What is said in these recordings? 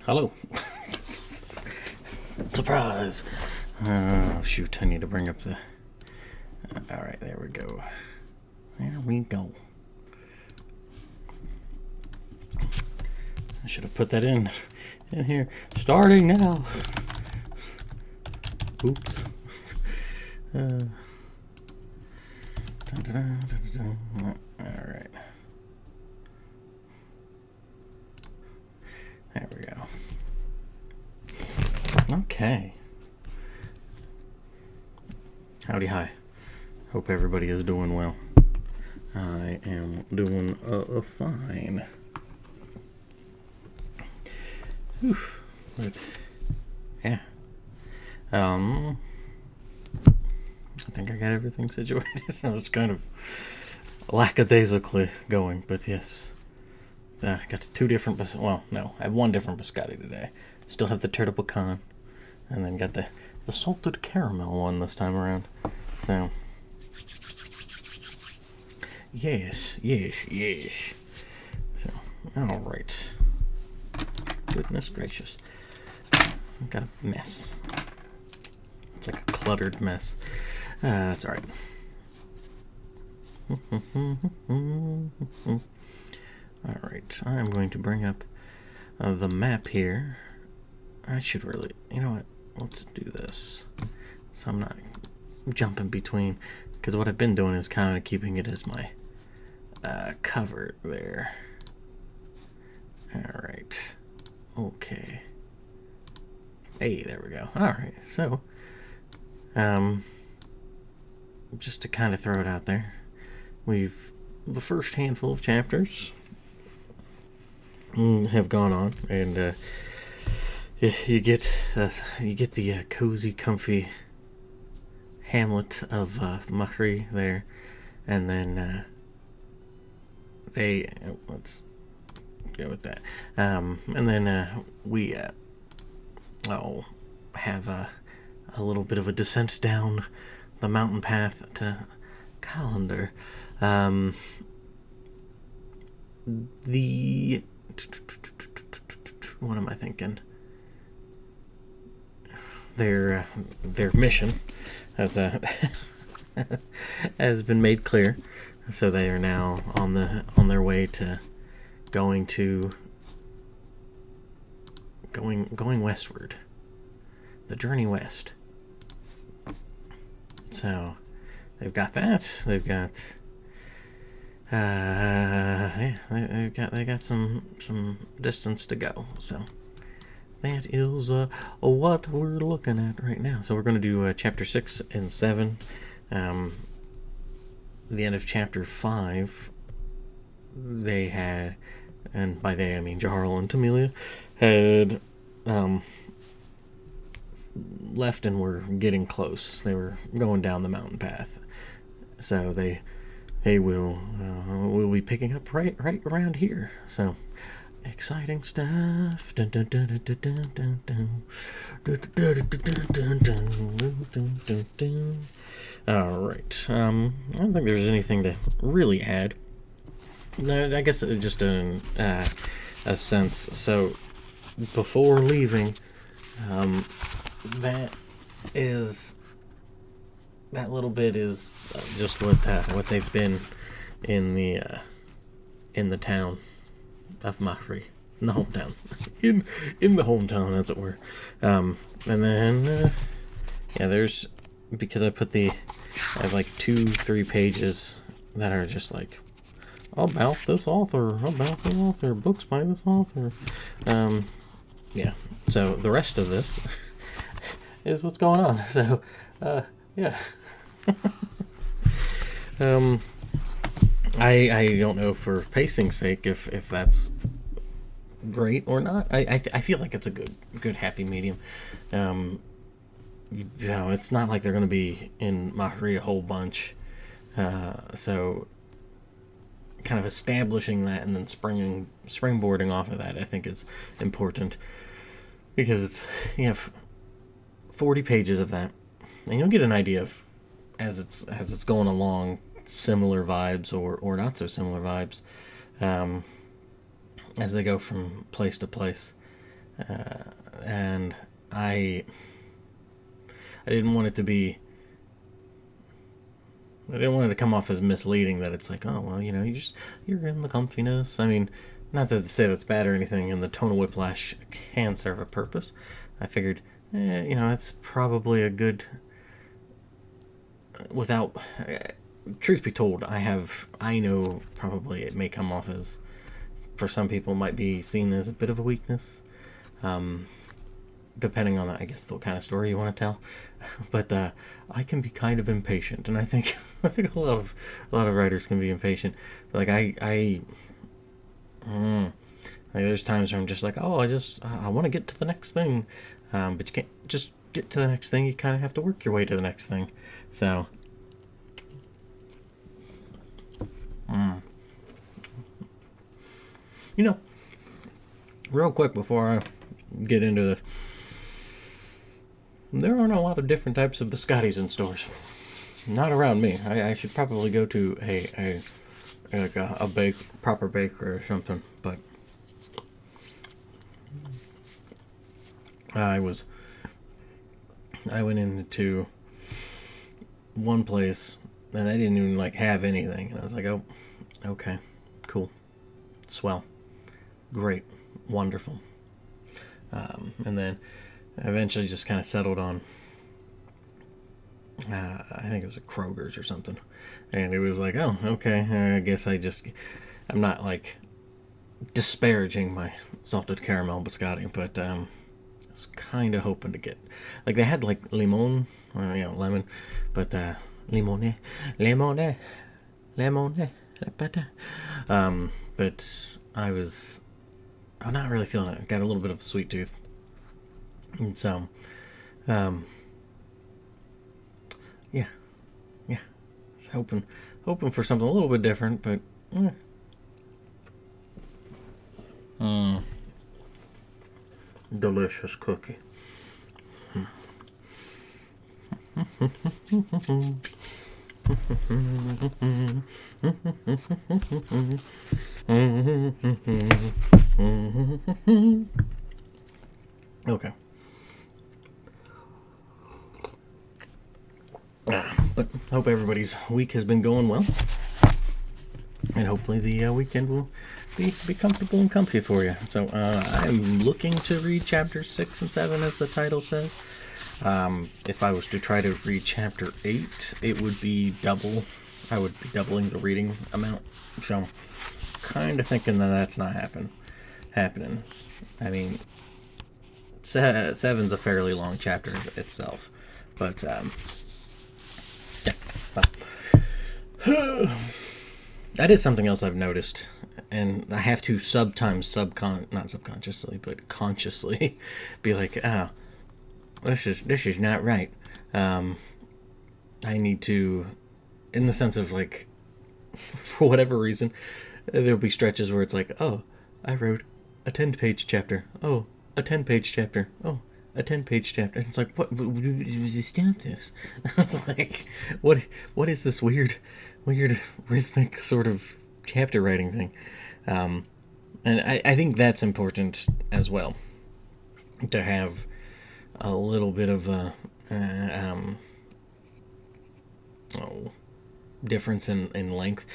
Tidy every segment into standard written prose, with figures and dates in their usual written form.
Hello. Surprise. Oh, shoot. I need to bring up the... Alright, there we go. There we go. I should have put that in here. Starting now. Oops. Alright. There we go. Okay. Howdy hi. Hope everybody is doing well. I am doing fine. Whew. But yeah. I think I got everything situated. I was kind of lackadaisically going, but yes. I got two different, well, no, I have one different biscotti today. Still have the turtle pecan, and then got the salted caramel one this time around. So, yes. So, all right. Goodness gracious. I've got a mess. It's like a cluttered mess. That's all right. Alright, I'm going to bring up the map here. I should really, you know what, let's do this. So I'm not jumping between, because what I've been doing is kind of keeping it as my cover there. Alright, okay. Hey, there we go. Alright, so, just to kind of throw it out there, the first handful of chapters have gone on, and you get the cozy, comfy hamlet of Mahri there, and then let's go with that, and then we have a little bit of a descent down the mountain path to Calendar. What am I thinking? Their mission has has been made clear, so they are now on their way to going westward, the journey west. So they've got that. They've got. They got some distance to go, so that is what we're looking at right now. So we're going to do chapter 6 and 7. The end of chapter 5, they had, and by they I mean Jarl and Tamelia, had left and were getting close. They were going down the mountain path, so they will be picking up right around here. So exciting stuff. All right. I don't think there's anything to really add. I guess just a sense. So before leaving, that little bit is just what they've been in the town of Mahri, in the hometown, in the hometown, as it were. And then there's, because I have like 2-3 pages that are just like about this author, books by this author. So the rest of this is what's going on. So yeah. I don't know, for pacing's sake, if that's great or not. I feel like it's a good happy medium. It's not like they're going to be in Mahri a whole bunch, so kind of establishing that and then springboarding off of that, I think, is important, because you have 40 pages of that, and you'll get an idea of, as it's going along, similar vibes or not so similar vibes, as they go from place to place. and I didn't want it to be. I didn't want it to come off as misleading that it's like, oh well, you're in the comfiness. I mean, not to say that's bad or anything, and the tonal whiplash can serve a purpose. I figured, that's probably a good. Without, truth be told, I know probably it may come off as, for some people, might be seen as a bit of a weakness. Depending on, I guess, the kind of story you want to tell. But I can be kind of impatient, and I think a lot of writers can be impatient. But, like like there's times where I'm just like, oh, I want to get to the next thing, but you can't just get to the next thing. You kind of have to work your way to the next thing. So, real quick before I get into this. There aren't a lot of different types of biscottis in stores. Not around me. I should probably go to a proper baker or something. But I went into one place and they didn't even have anything, and I was like, oh, okay, cool, swell, great, wonderful. And then I eventually just kind of settled on, I think it was a Kroger's or something. And it was like, oh, okay, I guess I'm not disparaging my salted caramel biscotti, but I was kind of hoping to get, they had limon, lemon, but limone, but I'm not really feeling it. I got a little bit of a sweet tooth. And so, yeah, I was hoping for something a little bit different, but, delicious cookie. Okay. But hope everybody's week has been going well, and hopefully the weekend will be comfortable and comfy for you. So I'm looking to read chapters 6 and 7, as the title says. If I was to try to read chapter 8, it would be double. I would be doubling the reading amount. So, kind of thinking that that's not happening. I mean, 7's a fairly long chapter itself, but yeah. Well, that is something else I've noticed, and I have to sometimes not subconsciously, but consciously be like, oh, this is not right. I need to, in the sense of for whatever reason, there'll be stretches where it's like, oh, I wrote a 10-page chapter. Oh, a 10-page chapter. Oh, a 10-page chapter. It's like, what? Stop this. What is this weird rhythmic sort of chapter writing thing? And I think that's important as well, to have a little bit of a difference in length.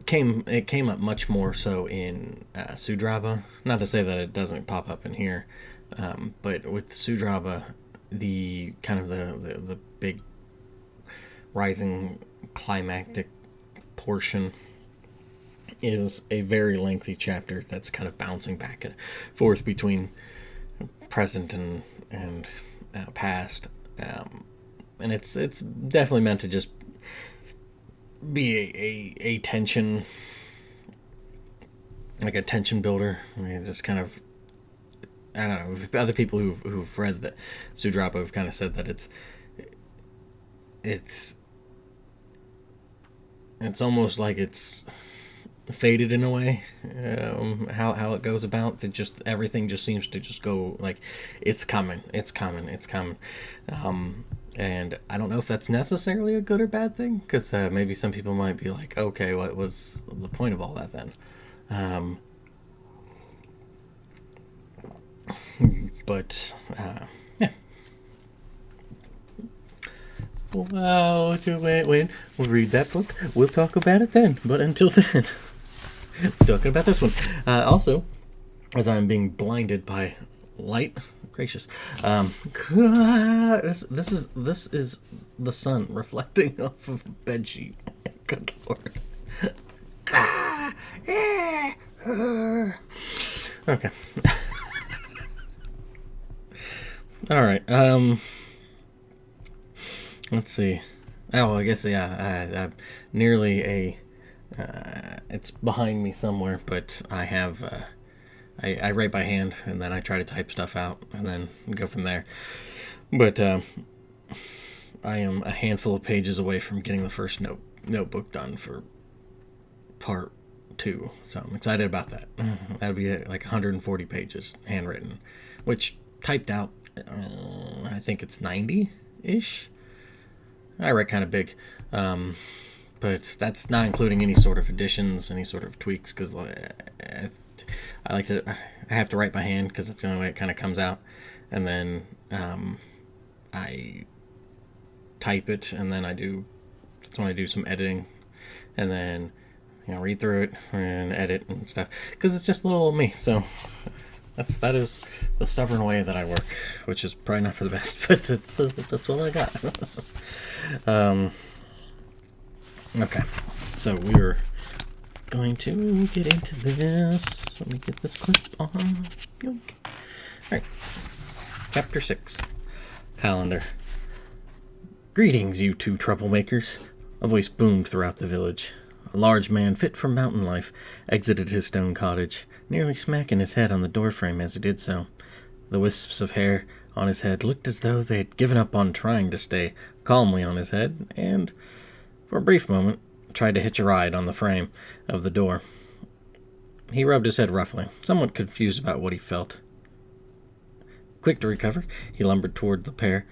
It came up much more so in Sudraba. Not to say that it doesn't pop up in here, but with Sudraba, the kind of the big rising climactic portion is a very lengthy chapter that's kind of bouncing back and forth between present and past, and it's definitely meant to just be a tension, like a tension builder. I mean, just kind of, I don't know, other people who've read the Sudraba have kind of said that it's almost like it's faded in a way, how it goes about. That just everything just seems to just go like it's coming. And I don't know if that's necessarily a good or bad thing, because maybe some people might be like, okay, what was the point of all that then? But, yeah. Wow, wait. We'll read that book. We'll talk about it then. But until then, talking about this one. Also, as I'm being blinded by light, gracious, this is the sun reflecting off of a bedsheet. Good lord. Okay. All right. Let's see. Oh, I guess I'm nearly a. It's behind me somewhere, but I have. I write by hand, and then I try to type stuff out, and then go from there. But I am a handful of pages away from getting the first notebook done for part 2, so I'm excited about that. That'll be like 140 pages handwritten, which typed out, I think it's 90-ish. I write kind of big, but that's not including any sort of additions, any sort of tweaks, because I have to write by hand because that's the only way it kind of comes out, and then I type it, and then that's when I do some editing, and then read through it and edit and stuff, because it's just little old me. So that is the stubborn way that I work, which is probably not for the best, but that's what I got. Okay, so we're going to get into this. Let me get this clip on. All right, chapter 6, calendar. Greetings, you two troublemakers. A voice boomed throughout the village. A large man fit for mountain life exited his stone cottage, nearly smacking his head on the doorframe as he did so. The wisps of hair on his head looked as though they had given up on trying to stay calmly on his head, and, for a brief moment, tried to hitch a ride on the frame of the door. He rubbed his head roughly, somewhat confused about what he felt. Quick to recover, he lumbered toward the pair.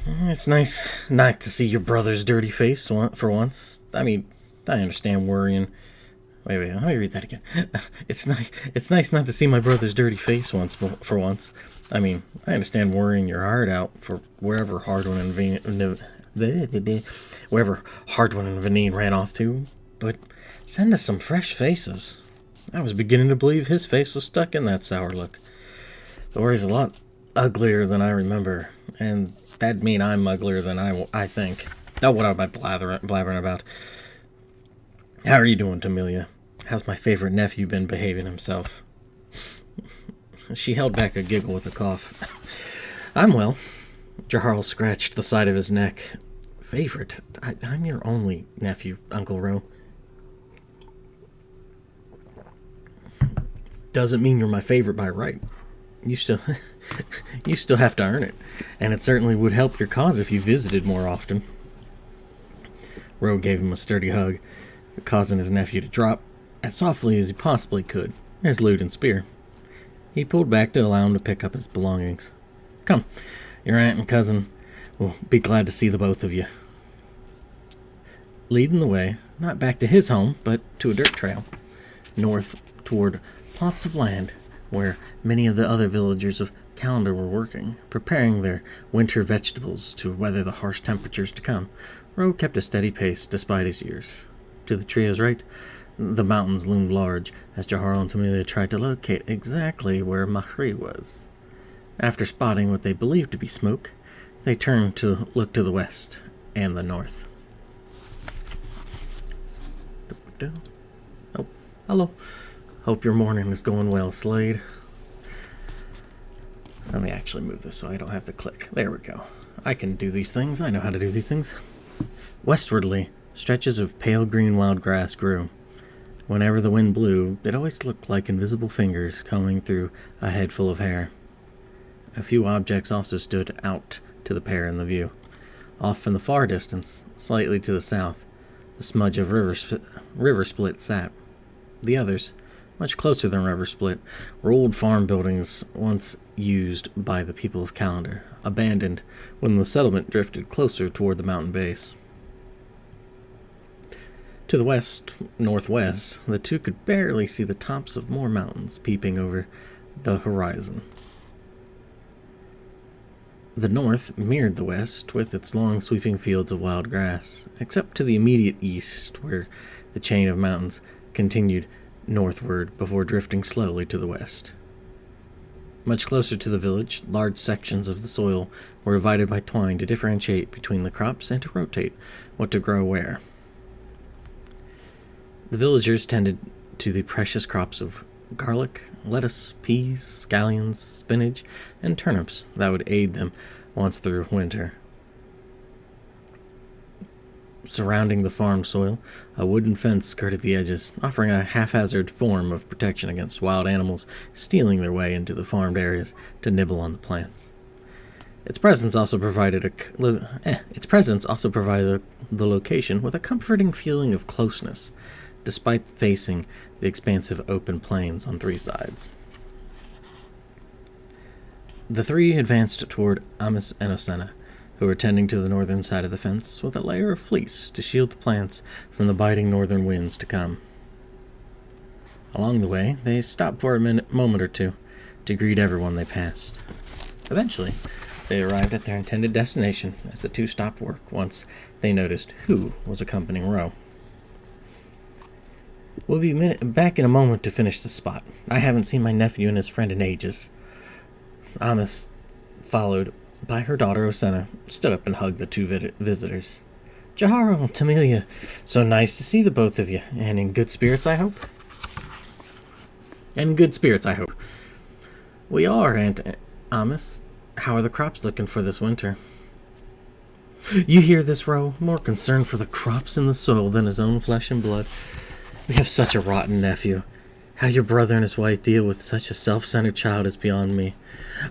It's nice not to see your brother's dirty face for once. I mean, I understand worrying. Wait, let me read that again. It's nice not to see my brother's dirty face for once. I mean, I understand worrying your heart out for wherever Hardwin and Vanine ran off to, but send us some fresh faces. I was beginning to believe his face was stuck in that sour look. The worry's a lot uglier than I remember, and that'd mean I'm uglier than I think. Oh, what am I blabbering about? How are you doing, Tamelia? How's my favorite nephew been behaving himself? She held back a giggle with a cough. I'm well. Jaharl scratched the side of his neck. Favorite? I'm your only nephew, Uncle Ro. Doesn't mean you're my favorite by right. You still have to earn it, and it certainly would help your cause if you visited more often. Ro gave him a sturdy hug, causing his nephew to drop as softly as he possibly could his lute and spear. He pulled back to allow him to pick up his belongings. Come, your aunt and cousin will be glad to see the both of you. Leading the way, not back to his home, but to a dirt trail, north toward plots of land where many of the other villagers of Calendar were working, preparing their winter vegetables to weather the harsh temperatures to come. Ro kept a steady pace despite his years. To the trio's right, the mountains loomed large as Jaharl and Tamelia tried to locate exactly where Mahri was. After spotting what they believed to be smoke, they turned to look to the west and the north. Oh, hello. Hope your morning is going well, Slade. Let me actually move this so I don't have to click. There we go. I can do these things. I know how to do these things. Westwardly, stretches of pale green wild grass grew. Whenever the wind blew, it always looked like invisible fingers combing through a head full of hair. A few objects also stood out to the pair in the view. Off in the far distance, slightly to the south, the smudge of river split sat. The others, much closer than River Split, were old farm buildings once used by the people of Calendar, abandoned when the settlement drifted closer toward the mountain base. To the west, northwest, the two could barely see the tops of more mountains peeping over the horizon. The north mirrored the west with its long sweeping fields of wild grass, except to the immediate east, where the chain of mountains continued northward before drifting slowly to the west. Much closer to the village, large sections of the soil were divided by twine to differentiate between the crops and to rotate what to grow where. The villagers tended to the precious crops of garlic, lettuce, peas, scallions, spinach, and turnips that would aid them once through winter. Surrounding the farm soil, a wooden fence skirted the edges, offering a haphazard form of protection against wild animals stealing their way into the farmed areas to nibble on the plants. Its presence also provided the location with a comforting feeling of closeness, despite facing the expansive open plains on three sides. The three advanced toward Amos and Osena, who were tending to the northern side of the fence with a layer of fleece to shield the plants from the biting northern winds to come. Along the way, they stopped for a moment or two to greet everyone they passed. Eventually, they arrived at their intended destination as the two stopped work once they noticed who was accompanying Ro. "We'll be back in a moment to finish the spot. I haven't seen my nephew and his friend in ages." Amos, followed by her daughter Osena, stood up and hugged the two visitors. "Jaharo, Tamilia, so nice to see the both of you, and in good spirits, I hope?" "In good spirits, I hope." "We are, Aunt Amos. How are the crops looking for this winter?" "You hear this, Ro? More concerned for the crops in the soil than his own flesh and blood. We have such a rotten nephew. How your brother and his wife deal with such a self-centered child is beyond me.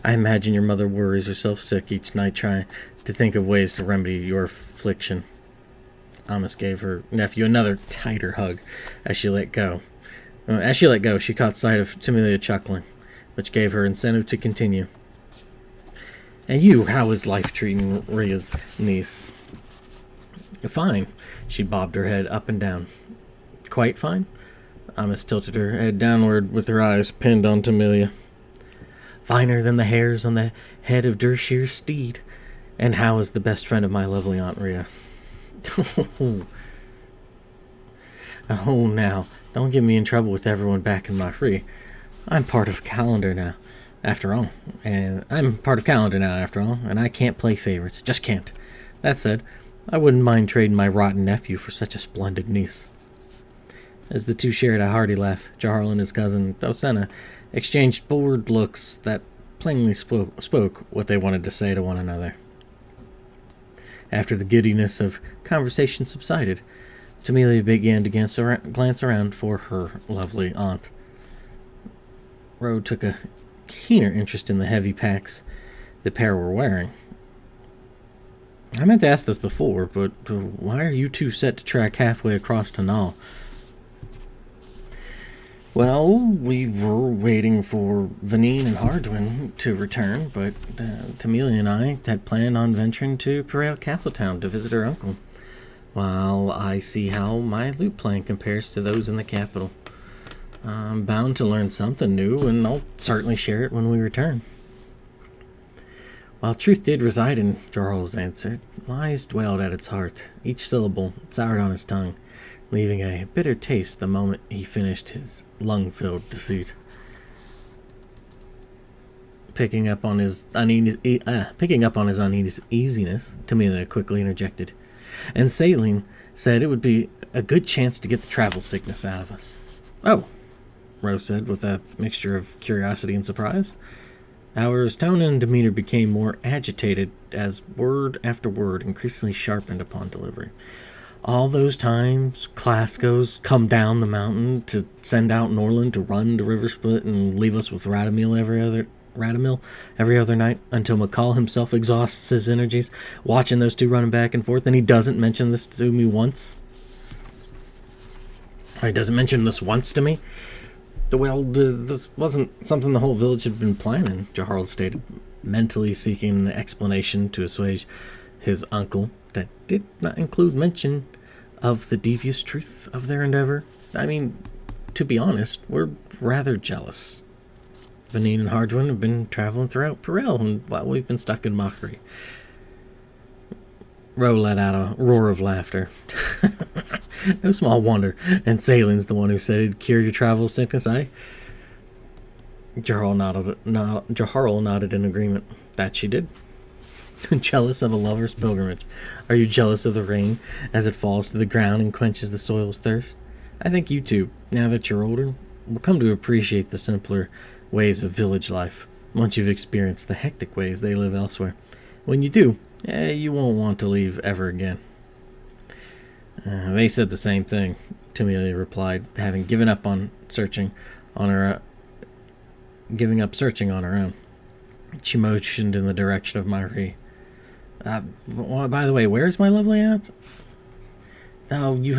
I imagine your mother worries herself sick each night trying to think of ways to remedy your affliction." Amos gave her nephew another tighter hug as she let go. She caught sight of Tamilia chuckling, which gave her incentive to continue. "And you, how is life treating Ria's niece?" "Fine." She bobbed her head up and down. "Quite fine?" Amos tilted her head downward with her eyes pinned on Tamilia. "Finer than the hairs on the head of Dershir's steed. And how is the best friend of my lovely Aunt Ria?" Oh, now, don't get me in trouble with everyone back in Mahri. I'm part of Calendar now, after all, and I can't play favorites. Just can't. That said, I wouldn't mind trading my rotten nephew for such a splendid niece." As the two shared a hearty laugh, Jarl and his cousin, Osena, exchanged bored looks that plainly spoke what they wanted to say to one another. After the giddiness of conversation subsided, Tamilia began to glance around for her lovely aunt. Ro took a keener interest in the heavy packs the pair were wearing. "I meant to ask this before, but why are you two set to trek halfway across Tanal?" "Well, we were waiting for Vanine and Hardwin to return, but Tamilia and I had planned on venturing to Perail Castletown to visit her uncle. While I see how my loot plan compares to those in the capital. I'm bound to learn something new, and I'll certainly share it when we return." While truth did reside in Jarl's answer, lies dwelled at its heart, each syllable soured on his tongue, leaving a bitter taste the moment he finished his lung-filled deceit. Picking up on his uneasiness, Tamilia quickly interjected. "And Saline said it would be a good chance to get the travel sickness out of us." "Oh," Rose said with a mixture of curiosity and surprise. However, his tone and demeanor became more agitated as word after word increasingly sharpened upon delivery. "All those times Clasco's come down the mountain to send out Norland to run to River Split and leave us with Radamil every other night until McCall himself exhausts his energies watching those two running back and forth, and he doesn't mention this to me once? Or he doesn't mention this once to me?" Well, this wasn't something the whole village had been planning, Jaharl stated, mentally seeking an explanation to assuage his uncle that did not include mention of the devious truth of their endeavor. I mean, to be honest, we're rather jealous. Vanine and Hardwin have been traveling throughout Perel while we've been stuck in Mockery. Ro let out a roar of laughter. No small wonder. And Salin's the one who said it'd cure your travel sickness, eh? Jaharl nodded in agreement. That she did. Jealous of a lover's pilgrimage. Are you jealous of the rain as it falls to the ground and quenches the soil's thirst? I think you too, now that you're older, will come to appreciate the simpler ways of village life once you've experienced the hectic ways they live elsewhere. When you do, you won't want to leave ever again. They said the same thing, Tamilia replied, having given up searching on her own. She motioned in the direction of Marie. By the way, where's my lovely aunt? Oh, you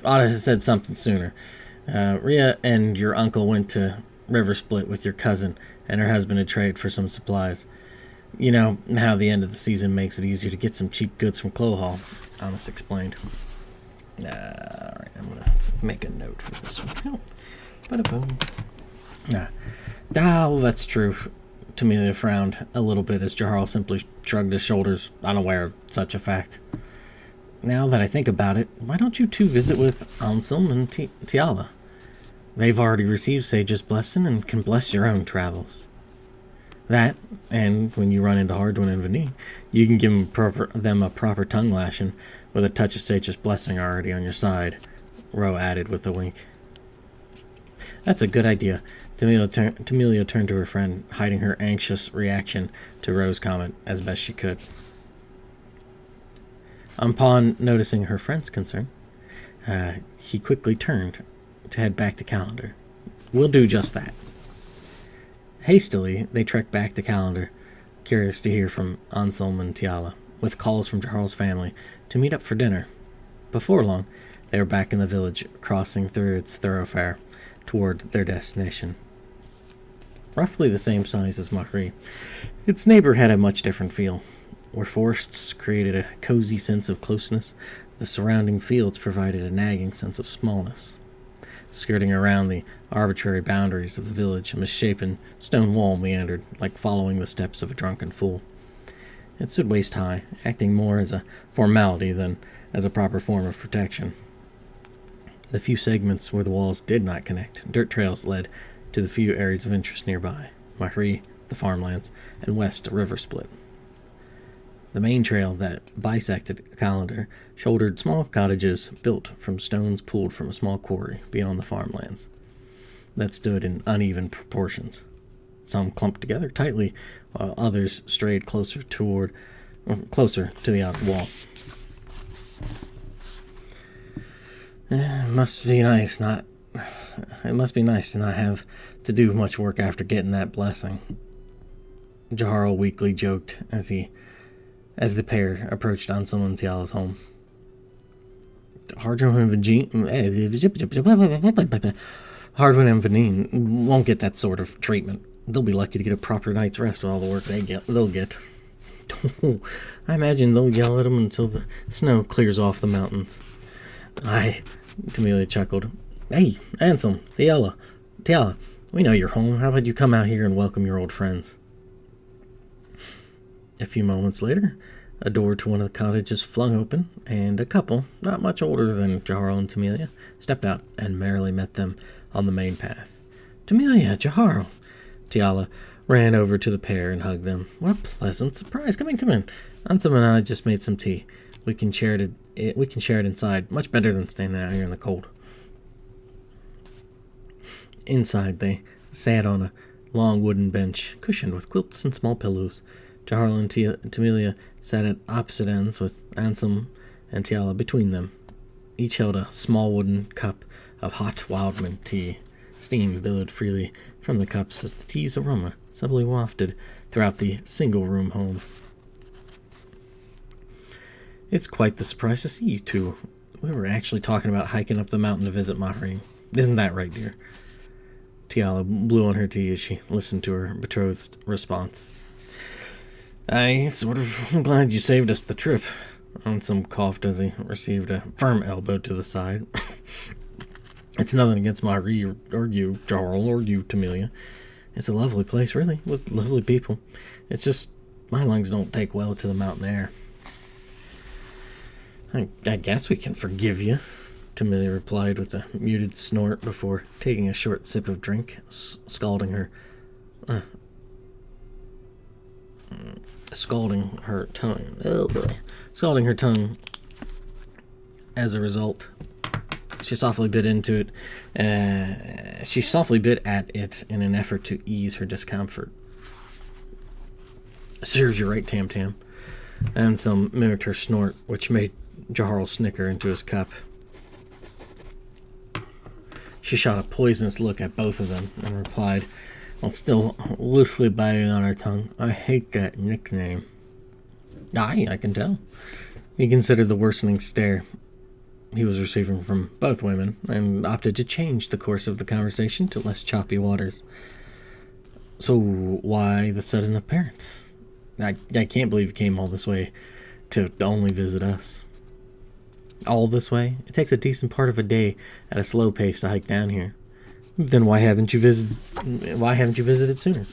ought to have said something sooner. Rhea and your uncle went to River Split with your cousin and her husband to trade for some supplies. You know how the end of the season makes it easier to get some cheap goods from Clohall, Amos explained. Alright, I'm going to make a note for this one. Oh, that's true. Tamilia frowned a little bit as Jaharl simply shrugged his shoulders, unaware of such a fact. Now that I think about it, why don't you two visit with Anselm and Tiala? They've already received Sage's blessing and can bless your own travels. That, and when you run into Hardwin and Vanine, you can give them a proper tongue lashing with a touch of Sage's blessing already on your side, Ro added with a wink. That's a good idea. Tamilia turned to her friend, hiding her anxious reaction to Ro's comment as best she could. Upon noticing her friend's concern, he quickly turned to head back to Calendar. We'll do just that. Hastily, they trekked back to Calendar, curious to hear from Anselm and Tiala, with calls from Charles' family to meet up for dinner. Before long, they were back in the village, crossing through its thoroughfare toward their destination. Roughly the same size as Mockery, its neighbor had a much different feel. Where forests created a cozy sense of closeness, the surrounding fields provided a nagging sense of smallness. Skirting around the arbitrary boundaries of the village, a misshapen stone wall meandered, like following the steps of a drunken fool. It stood waist-high, acting more as a formality than as a proper form of protection. The few segments where the walls did not connect, dirt trails led to the few areas of interest nearby, Mahri, the farmlands, and west a river split. The main trail that bisected Calendar shouldered small cottages built from stones pulled from a small quarry beyond the farmlands that stood in uneven proportions. Some clumped together tightly, while others strayed closer to the outer wall. It must be nice to not have to do much work after getting that blessing, Jaharl weakly joked as the pair approached Anselm and Tiala's home. Hardwin and Vanine won't get that sort of treatment. They'll be lucky to get a proper night's rest with all the work they'll get. I imagine they'll yell at them until the snow clears off the mountains. Aye, Tamilia chuckled. Hey, Anselm, Tiala, we know you're home. How about you come out here and welcome your old friends? A few moments later, a door to one of the cottages flung open, and a couple, not much older than Jaharl and Tamilia, stepped out and merrily met them on the main path. Tamilia, Jaharl! Tiala ran over to the pair and hugged them. What a pleasant surprise. Come in. Anselm and I just made some tea. We can share it inside. Much better than standing out here in the cold. Inside, they sat on a long wooden bench, cushioned with quilts and small pillows. Jaharl and Tamilia sat at opposite ends with Anselm and Tiala between them. Each held a small wooden cup of hot wildmint tea. Steam billowed freely from the cups as the tea's aroma subtly wafted throughout the single-room home. It's quite the surprise to see you two, We were actually talking about hiking up the mountain to visit Mahri. Isn't that right, dear? Tiala blew on her tea as she listened to her betrothed's response. I sort of glad you saved us the trip. Ansem coughed as he received a firm elbow to the side. It's nothing against Mahri or you, Jarl, or you, Tamelia. It's a lovely place, really, with lovely people. It's just my lungs don't take well to the mountain air. I guess we can forgive you, Tamelia replied with a muted snort before taking a short sip of drink, scalding her tongue. Oh boy. Scalding her tongue. As a result, she softly bit into it. She softly bit at it in an effort to ease her discomfort. Serves you right, Tam Tam. Ansem mimicked her snort, which made Jarl snicker into his cup. She shot a poisonous look at both of them and replied, while still loosely biting on her tongue, I hate that nickname. Aye, I can tell. He considered the worsening stare he was receiving from both women and opted to change the course of the conversation to less choppy waters. So why the sudden appearance? I can't believe you came all this way to only visit us. All this way? It takes a decent part of a day at a slow pace to hike down here. Then why haven't you visited sooner?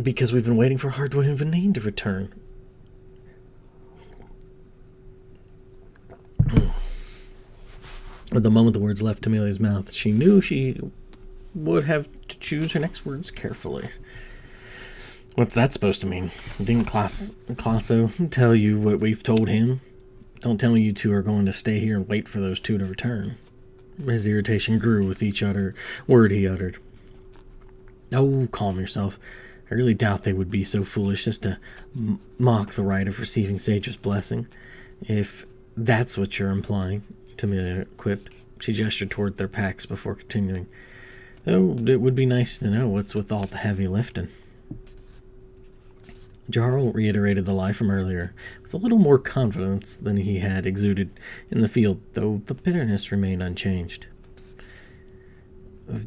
Because we've been waiting for Hardwood and Venane to return. At the moment the words left Amelia's mouth, she knew she would have to choose her next words carefully. What's that supposed to mean? Didn't Classo tell you what we've told him? Don't tell me you two are going to stay here and wait for those two to return. His irritation grew with each word he uttered. Oh, calm yourself. I really doubt they would be so foolish as to mock the right of receiving Sage's blessing. If that's what you're implying, Tamelia quipped. She gestured toward their packs before continuing. Oh, it would be nice to know what's with all the heavy lifting. Jarl reiterated the lie from earlier, with a little more confidence than he had exuded in the field, though the bitterness remained unchanged.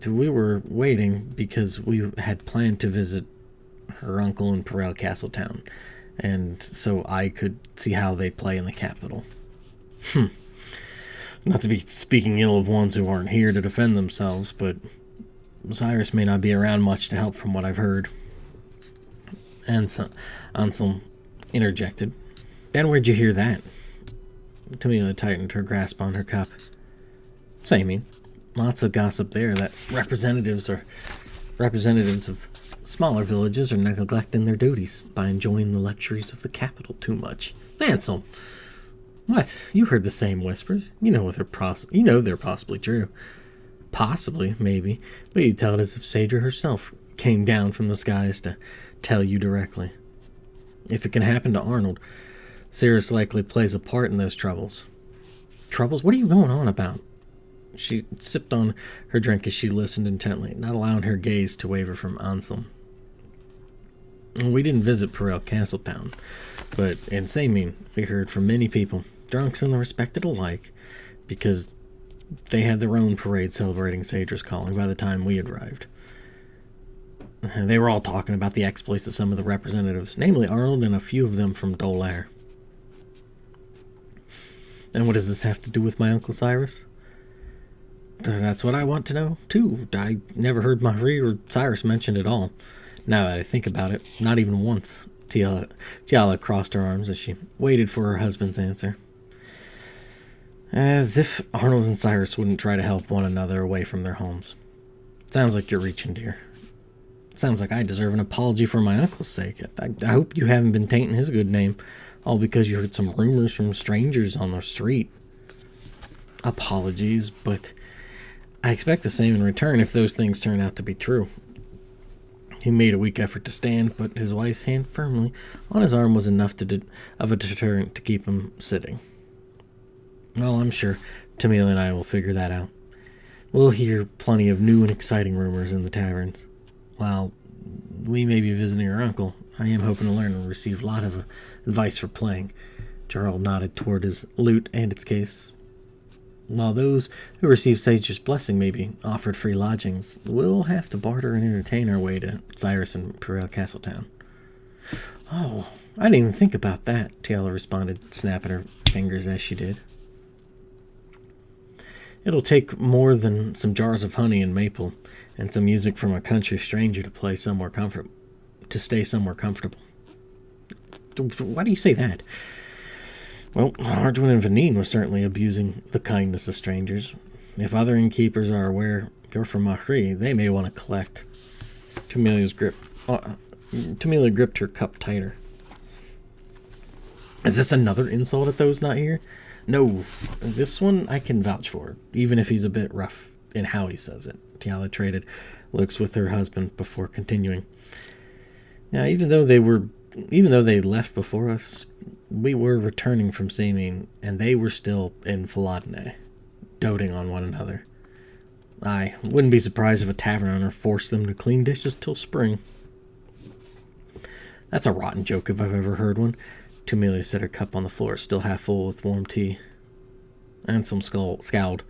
We were waiting because we had planned to visit her uncle in Perel Castletown, and so I could see how they play in the capital. Not to be speaking ill of ones who aren't here to defend themselves, but Cyrus may not be around much to help from what I've heard. Ansel interjected. Then where'd you hear that? Tamelia tightened her grasp on her cup. Samey. Lots of gossip there that representatives of smaller villages are neglecting their duties by enjoying the luxuries of the capital too much. Ansel! What? You heard the same whispers. You know they're possibly true. Possibly, maybe, but you tell it as if Saedra herself came down from the skies to tell you directly. If it can happen to Arnold, Cyrus likely plays a part in those troubles. Troubles? What are you going on about? She sipped on her drink as she listened intently, not allowing her gaze to waver from Ansel. We didn't visit Perel Castletown, but in Samean we heard from many people, drunks and the respected alike, because they had their own parade celebrating Saedra's calling by the time we had arrived. They were all talking about the exploits of some of the representatives, namely Arnold and a few of them from Dolaire. And what does this have to do with my Uncle Cyrus? That's what I want to know, too. I never heard Mahri or Cyrus mentioned at all. Now that I think about it, not even once. Tiala crossed her arms as she waited for her husband's answer. As if Arnold and Cyrus wouldn't try to help one another away from their homes. Sounds like you're reaching, dear. Sounds like I deserve an apology for my uncle's sake. I hope you haven't been tainting his good name, all because you heard some rumors from strangers on the street. Apologies, but I expect the same in return if those things turn out to be true. He made a weak effort to stand, but his wife's hand firmly on his arm was enough of a deterrent to keep him sitting. Well, I'm sure Tamelia and I will figure that out. We'll hear plenty of new and exciting rumors in the taverns. While we may be visiting our uncle, I am hoping to learn and receive a lot of advice for playing. Jarl nodded toward his lute and its case. While those who receive Sage's blessing may be offered free lodgings, we'll have to barter and entertain our way to Cyrus and Purell Castletown. Oh, I didn't even think about that, Tiala responded, snapping her fingers as she did. It'll take more than some jars of honey and maple, and some music from a country stranger to stay somewhere comfortable. Why do you say that? Well, Arduin and Vanine was certainly abusing the kindness of strangers. If other innkeepers are aware you're from Mahri, they may want to collect. Tamilia gripped her cup tighter. Is this another insult at those not here? No, this one I can vouch for, even if he's a bit rough in how he says it. Tiala traded looks with her husband before continuing. Now, even though they left before us, we were returning from Samin, and they were still in Faladne, doting on one another. I wouldn't be surprised if a tavern owner forced them to clean dishes till spring. That's a rotten joke if I've ever heard one. Tamilia set her cup on the floor, still half full with warm tea. Ansem scowled.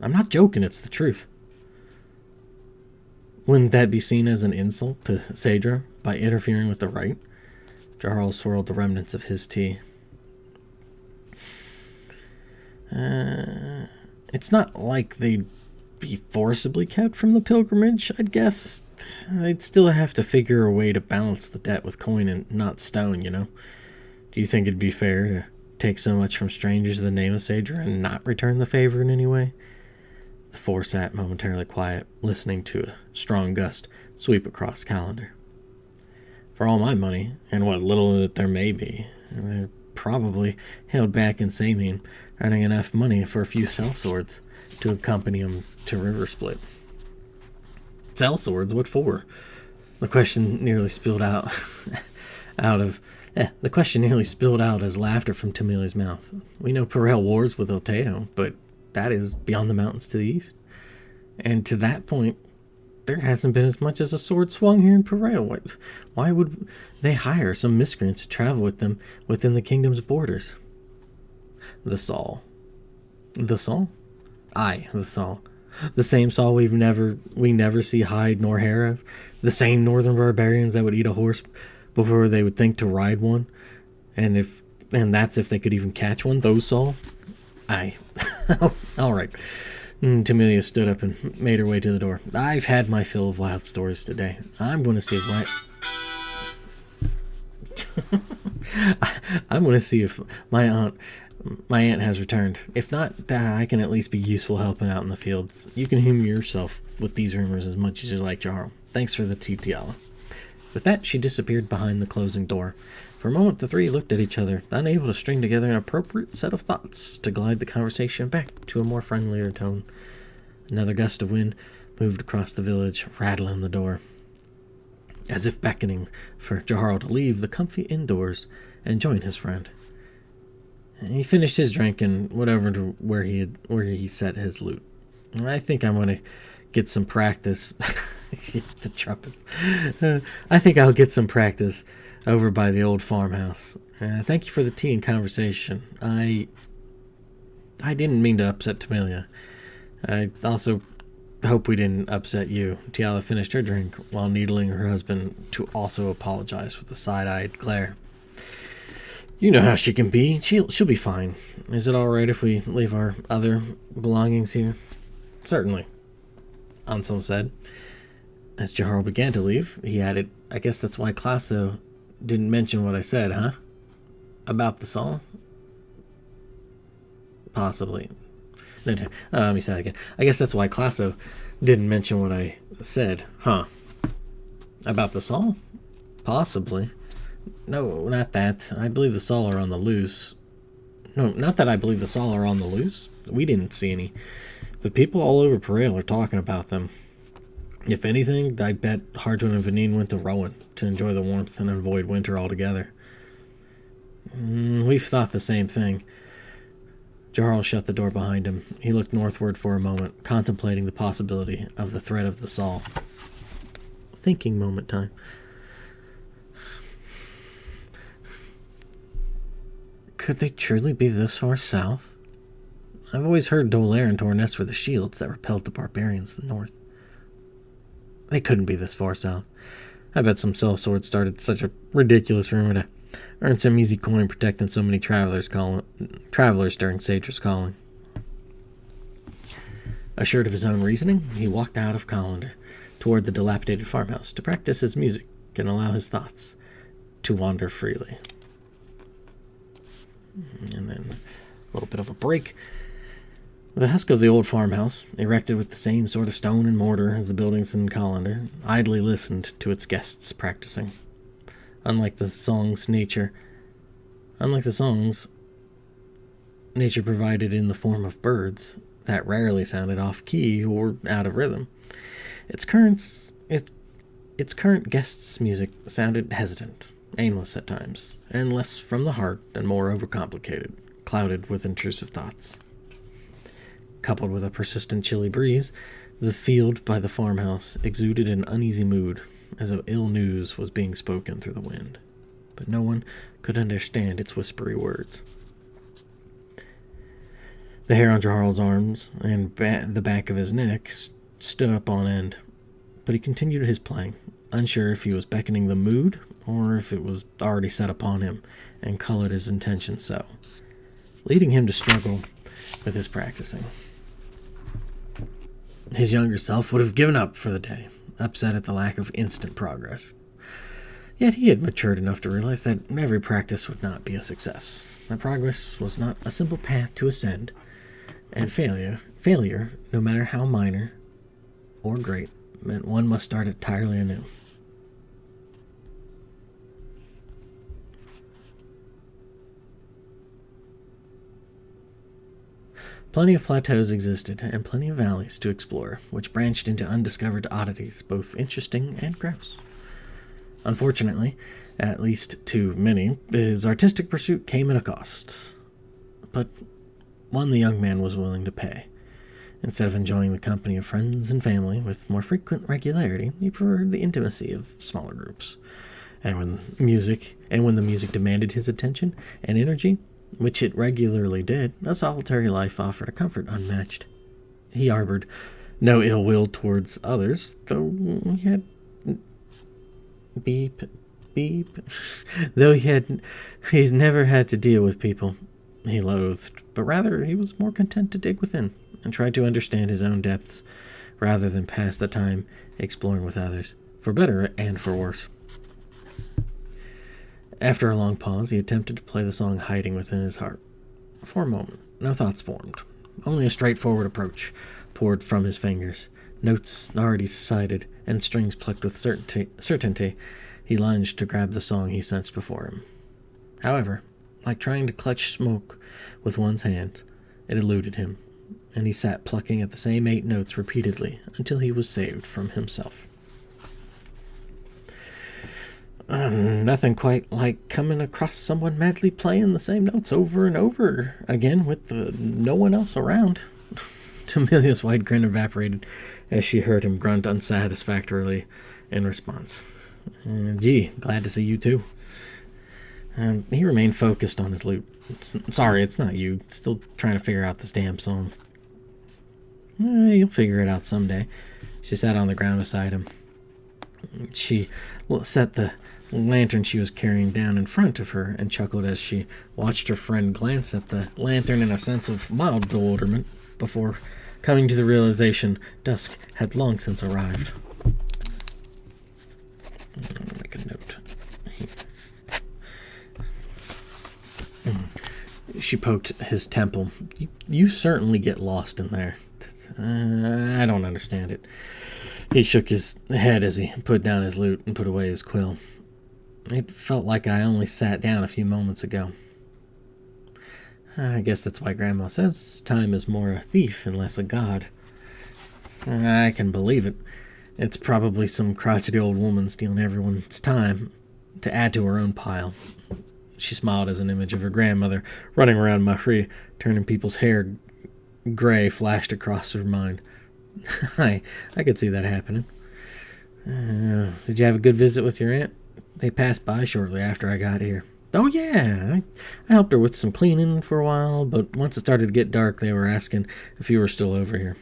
I'm not joking, it's the truth. Wouldn't that be seen as an insult to Saedra by interfering with the rite? Jarl swirled the remnants of his tea. It's not like they'd be forcibly kept from the pilgrimage, I'd guess. They'd still have to figure a way to balance the debt with coin and not stone, you know? Do you think it'd be fair to take so much from strangers in the name of Saedra and not return the favor in any way? The four sat momentarily quiet, listening to a strong gust sweep across Calendar. For all my money, and what little that there may be, they're probably held back in Samin, earning enough money for a few sellswords to accompany them to River Split. Sellswords? What for? The question nearly spilled out as laughter from Tamilia's mouth. We know Purell wars with Oteo, but that is beyond the mountains to the east. And to that point, there hasn't been as much as a sword swung here in Purell. Why would they hire some miscreants to travel with them within the kingdom's borders? The Saul. The Saul? Aye, the Saul. The same Saul we never see hide nor hair of. The same northern barbarians that would eat a horse before they would think to ride one. And that's if they could even catch one. Those Saul? Aye. All right. Tamilia stood up and made her way to the door. I've had my fill of wild stories today. I'm going to see if my aunt has returned. If not, I can at least be useful helping out in the fields. You can humor yourself with these rumors as much as you like, Jarl. Thanks for the tea, Tiala. With that, she disappeared behind the closing door. For a moment, the three looked at each other, unable to string together an appropriate set of thoughts to glide the conversation back to a more friendlier tone. Another gust of wind moved across the village, rattling the door, as if beckoning for Jarl to leave the comfy indoors and join his friend. He finished his drink and went over to where he set his lute. I think I'm going to get some practice. The trumpets. I think I'll get some practice over by the old farmhouse. Thank you for the tea and conversation. I didn't mean to upset Tamilia. I also hope we didn't upset you. Tiala finished her drink while needling her husband to also apologize with a side-eyed glare. You know how she can be. She'll be fine. Is it all right if we leave our other belongings here? Certainly, Anselm said. As Jarl began to leave, he added, I guess that's why Classo didn't mention what I said, huh? About the song? Possibly. Let me say that again. I guess that's why Classo didn't mention what I said, huh? About the song? Possibly. No, not that. I believe the Saul are on the loose. No, not that I believe the Saul are on the loose. We didn't see any. But people all over Purell are talking about them. If anything, I bet Hartwin and Vanine went to Rowan to enjoy the warmth and avoid winter altogether. We've thought the same thing. Jarl shut the door behind him. He looked northward for a moment, contemplating the possibility of the threat of the Saul. Thinking moment time. Could they truly be this far south? I've always heard Dolaire and Torness were the shields that repelled the barbarians to the north. They couldn't be this far south. I bet some sellsword started such a ridiculous rumor to earn some easy coin protecting so many travelers during Saedra's calling. Assured of his own reasoning, he walked out of Colander toward the dilapidated farmhouse to practice his music and allow his thoughts to wander freely. And then a little bit of a break. The husk of the old farmhouse, erected with the same sort of stone and mortar as the buildings in Colander, idly listened to its guests practicing. Unlike the songs nature provided in the form of birds that rarely sounded off-key or out of rhythm, its current guests' music sounded hesitant, aimless at times, and less from the heart and more overcomplicated, clouded with intrusive thoughts. Coupled with a persistent chilly breeze, the field by the farmhouse exuded an uneasy mood, as though ill news was being spoken through the wind. But no one could understand its whispery words. The hair on Jarl's arms and the back of his neck stood up on end, but he continued his playing, unsure if he was beckoning the mood or if it was already set upon him, and colored his intention so, leading him to struggle with his practicing. His younger self would have given up for the day, upset at the lack of instant progress. Yet he had matured enough to realize that every practice would not be a success, that progress was not a simple path to ascend, and failure, no matter how minor or great, meant one must start entirely anew. Plenty of plateaus existed, and plenty of valleys to explore, which branched into undiscovered oddities, both interesting and gross. Unfortunately, at least to many, his artistic pursuit came at a cost. But one the young man was willing to pay. Instead of enjoying the company of friends and family with more frequent regularity, he preferred the intimacy of smaller groups. And when the music demanded his attention and energy, which it regularly did, a solitary life offered a comfort unmatched. He harbored no ill will towards others, though he had he never had to deal with people he loathed, but rather he was more content to dig within and try to understand his own depths rather than pass the time exploring with others, for better and for worse. After a long pause, he attempted to play the song Hiding Within His Heart. For a moment, no thoughts formed. Only a straightforward approach poured from his fingers. Notes already decided, and strings plucked with certainty, he lunged to grab the song he sensed before him. However, like trying to clutch smoke with one's hands, it eluded him, and he sat plucking at the same 8 notes repeatedly until he was saved from himself. Nothing quite like coming across someone madly playing the same notes over and over again with no one else around. Tamilia's wide grin evaporated as she heard him grunt unsatisfactorily in response. Gee, glad to see you too. He remained focused on his lute. Sorry, it's not you. Still trying to figure out this damn song. You'll figure it out someday. She sat on the ground beside him. She set the lantern she was carrying down in front of her and chuckled as she watched her friend glance at the lantern in a sense of mild bewilderment before coming to the realization dusk had long since arrived. I'll make a note here. She poked his temple. You certainly get lost in there. I don't understand it. He shook his head as he put down his lute and put away his quill. It felt like I only sat down a few moments ago. I guess that's why Grandma says time is more a thief and less a god. I can believe it. It's probably some crotchety old woman stealing everyone's time to add to her own pile. She smiled as an image of her grandmother running around Mahri, turning people's hair gray, flashed across her mind. I could see that happening. Did you have a good visit with your aunt? They passed by shortly after I got here. Oh, yeah. I helped her with some cleaning for a while, but once it started to get dark, they were asking if you were still over here.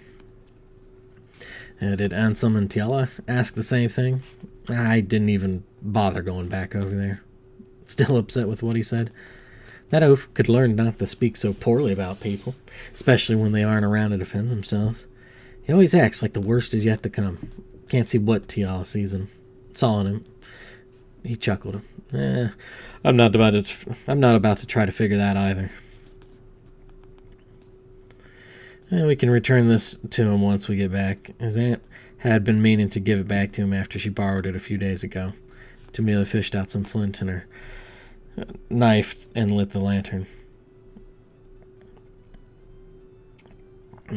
Did Ansem and Tiala ask the same thing? I didn't even bother going back over there. Still upset with what he said. That oaf could learn not to speak so poorly about people, especially when they aren't around to defend themselves. He always acts like the worst is yet to come. Can't see what Tiala sees in him. He chuckled. I'm not about to try to figure that either. We can return this to him once we get back. His aunt had been meaning to give it back to him after she borrowed it a few days ago. Tamila fished out some flint in her knife and lit the lantern.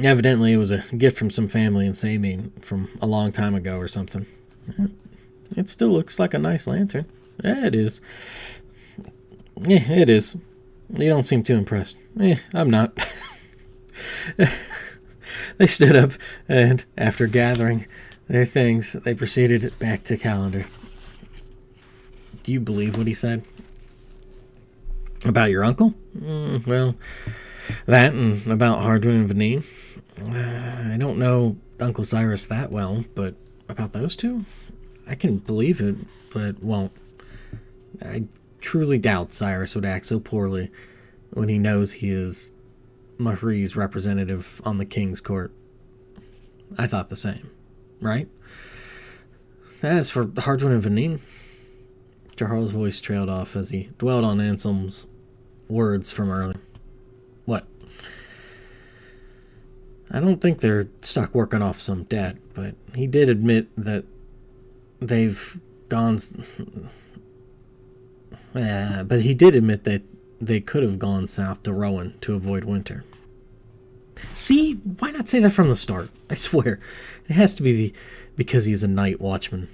Evidently, it was a gift from some family in Sabine from a long time ago or something. It still looks like a nice lantern. Yeah, it is. Yeah, it is. You don't seem too impressed. I'm not. They stood up, and after gathering their things, they proceeded back to Calendar. Do you believe what he said? About your uncle? Well, that and about Hardwin and Vanine. I don't know Uncle Cyrus that well, but about those two? I can believe it, but won't. I truly doubt Cyrus would act so poorly when he knows he is Mahri's representative on the king's court. I thought the same, right? As for Hardwin and Vanine, Charles' voice trailed off as he dwelled on Anselm's words from earlier. What? I don't think they're stuck working off some debt, but he did admit that they've gone... but he did admit that they could have gone south to Rowan to avoid winter. See? Why not say that from the start? I swear. It has to be because he's a night watchman.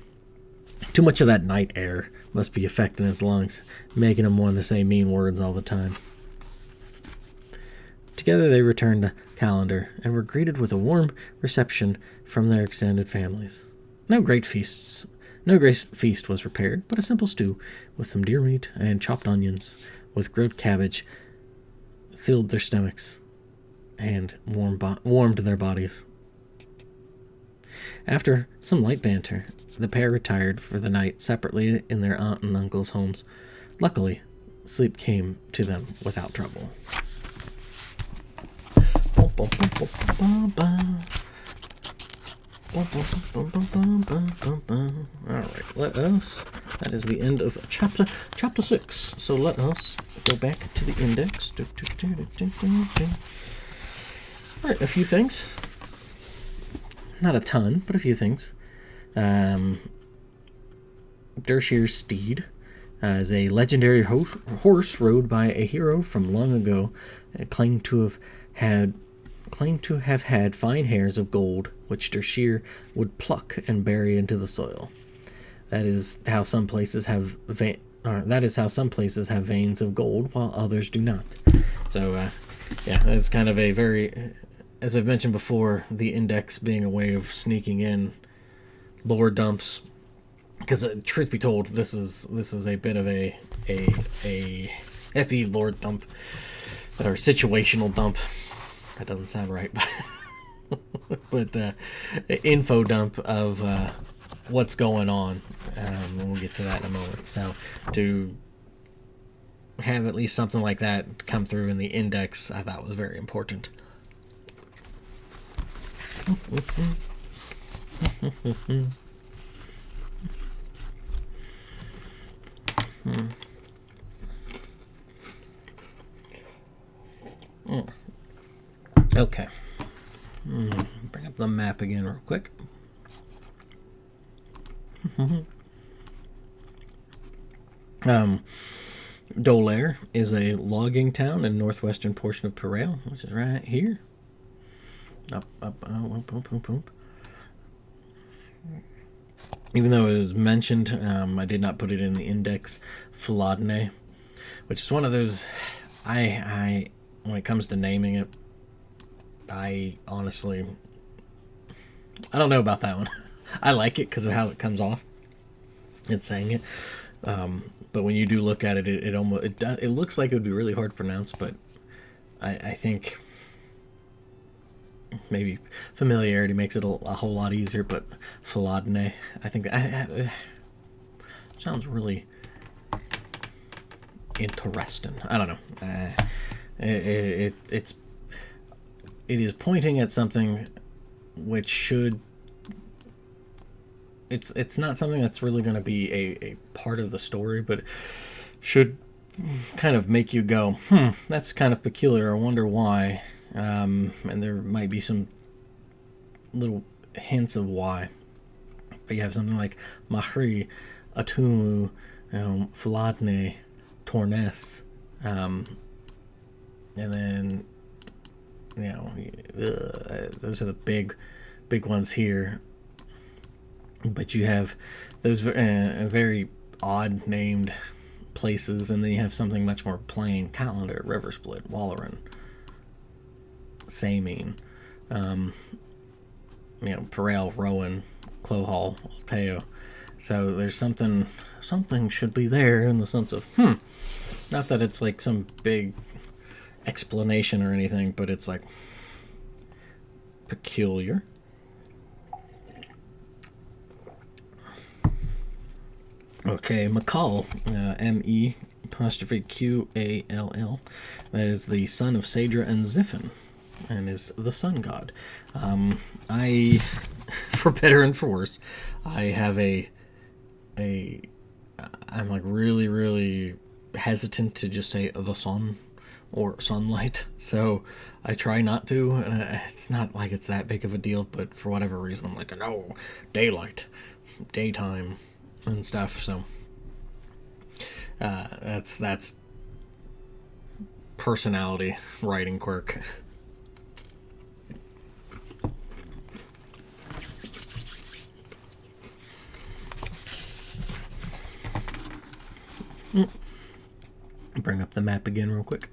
Too much of that night air must be affecting his lungs, making him want to say mean words all the time. Together they returned to Calendar and were greeted with a warm reception from their extended families. No great feast was prepared, but a simple stew with some deer meat and chopped onions with grilled cabbage filled their stomachs and warmed their bodies. After some light banter, the pair retired for the night separately in their aunt and uncle's homes. Luckily, sleep came to them without trouble. Alright, let us... That is the end of chapter 6. So let us go back to the index. Alright, a few things. Not a ton, but a few things. Dershir's steed is a legendary horse rode by a hero from long ago, claimed to have had fine hairs of gold, which Dershir would pluck and bury into the soil. That is how some places have veins of gold, while others do not. So, it's kind of a very, as I've mentioned before, the index being a way of sneaking in lore dumps. Because truth be told, this is a bit of a heavy lore dump, or situational dump. That doesn't sound right, but info dump of what's going on. We'll get to that in a moment. So to have at least something like that come through in the index, I thought was very important. Okay. Bring up the map again real quick. Dolaire is a logging town in northwestern portion of Perail, which is right here. Up. Even though it was mentioned, I did not put it in the index. Flodne, which is one of those. I when it comes to naming it, I honestly, I don't know about that one. I like it because of how it comes off. It's saying it, But when you do look at it, it looks like it would be really hard to pronounce, but I think maybe familiarity makes it a whole lot easier. But Faladne, I think sounds really interesting. I don't know. It is pointing at something which should. It's not something that's really going to be a part of the story, but it should kind of make you go, that's kind of peculiar. I wonder why. And there might be some little hints of why. But you have something like Mahri, Atumu, Fladne, Tornes, and then those are the big ones here. But you have those very odd named places, and then you have something much more plain: Calendar, River Split, Walleran, Samine, Perel, Rowan, Clohall, Alteo. So there's something should be there in the sense of not that it's like some big explanation or anything, but it's like peculiar. Okay, McCall, ME'Qall. That is the son of Saedra and Ziffin, and is the sun god. I, for better and for worse, I have I'm like really, really hesitant to just say the sun or sunlight, so I try not to, and it's not like it's that big of a deal, but for whatever reason, I'm like, no, daylight, daytime, and stuff. So that's personality writing quirk. Bring up the map again real quick.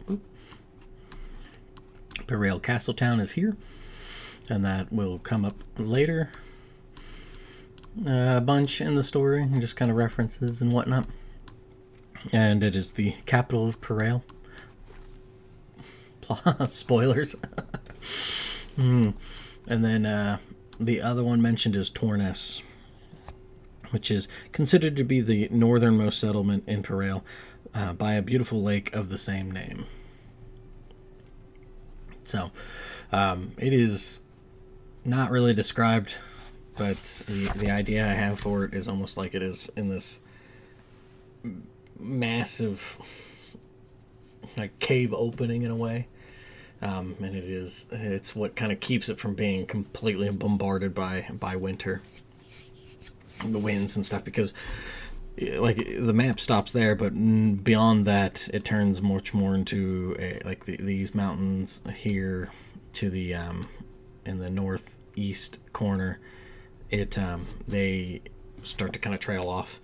Perel Castletown is here, and that will come up later. A bunch in the story, just kind of references and whatnot. And it is the capital of Perel. Spoilers. And then the other one mentioned is Tornes, which is considered to be the northernmost settlement in Perel, by a beautiful lake of the same name. So it is not really described, but the idea I have for it is almost like it is in this massive like cave opening in a way, and it's what kind of keeps it from being completely bombarded by winter, the winds and stuff, because like the map stops there, but beyond that it turns much more into these mountains here to the in the northeast corner. They start to kind of trail off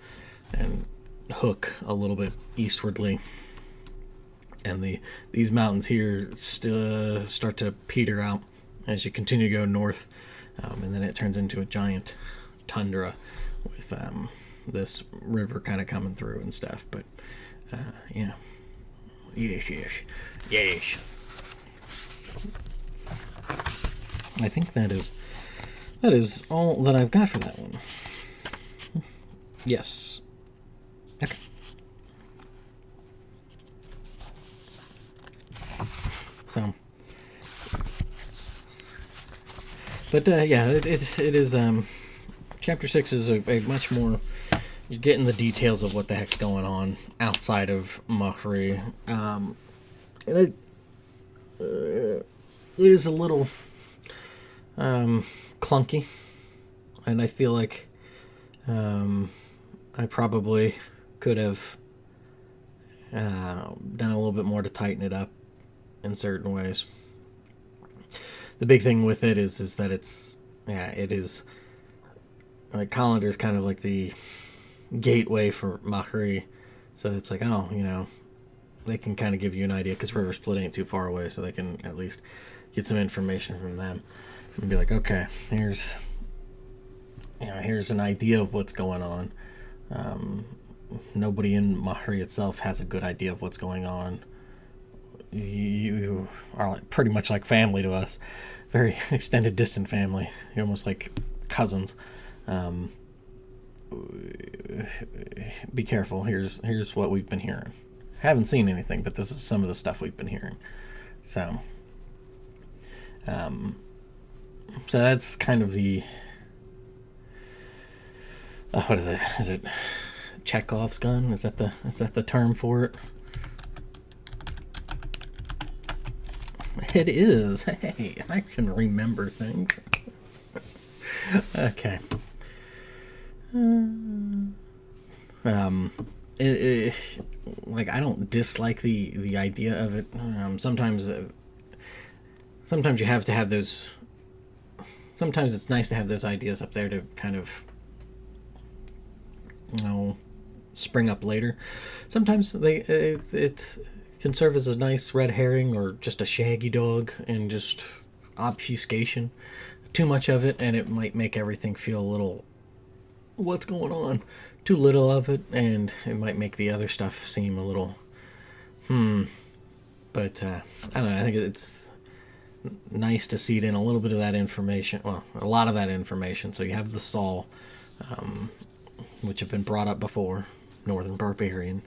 and hook a little bit eastwardly, and these mountains here still start to peter out as you continue to go north, and then it turns into a giant tundra with this river kind of coming through and stuff. But yes. I think that is all that I've got for that one. Yes. Okay. So, but yeah, it is. Chapter 6 is a much more. You're getting the details of what the heck's going on outside of Mahri, and it is a little clunky, and I feel like I probably could have done a little bit more to tighten it up in certain ways. The big thing with it is that it is like Colander is kind of like the gateway for Mahri, so it's like, they can kind of give you an idea, because River Split ain't too far away, so they can at least get some information from them and be like, okay, here's an idea of what's going on. nobody in Mahri itself has a good idea of what's going on. You are like pretty much like family to us, very extended, distant family. You're almost like cousins. Be careful. Here's what we've been hearing. Haven't seen anything, but this is some of the stuff we've been hearing. So, so that's kind of the what is it? Is it Chekhov's gun? Is that the term for it? It is. Hey, I can remember things. Okay. Like, I don't dislike the idea of it. Sometimes you have to have those. Sometimes it's nice to have those ideas up there to kind of, spring up later. Sometimes it can serve as a nice red herring or just a shaggy dog and just obfuscation. Too much of it and it might make everything feel a little, what's going on? Too little of it and it might make the other stuff seem a little but I don't know, I think it's nice to seed in a little bit of that information, well, a lot of that information. So you have the Saul, which have been brought up before, northern barbarian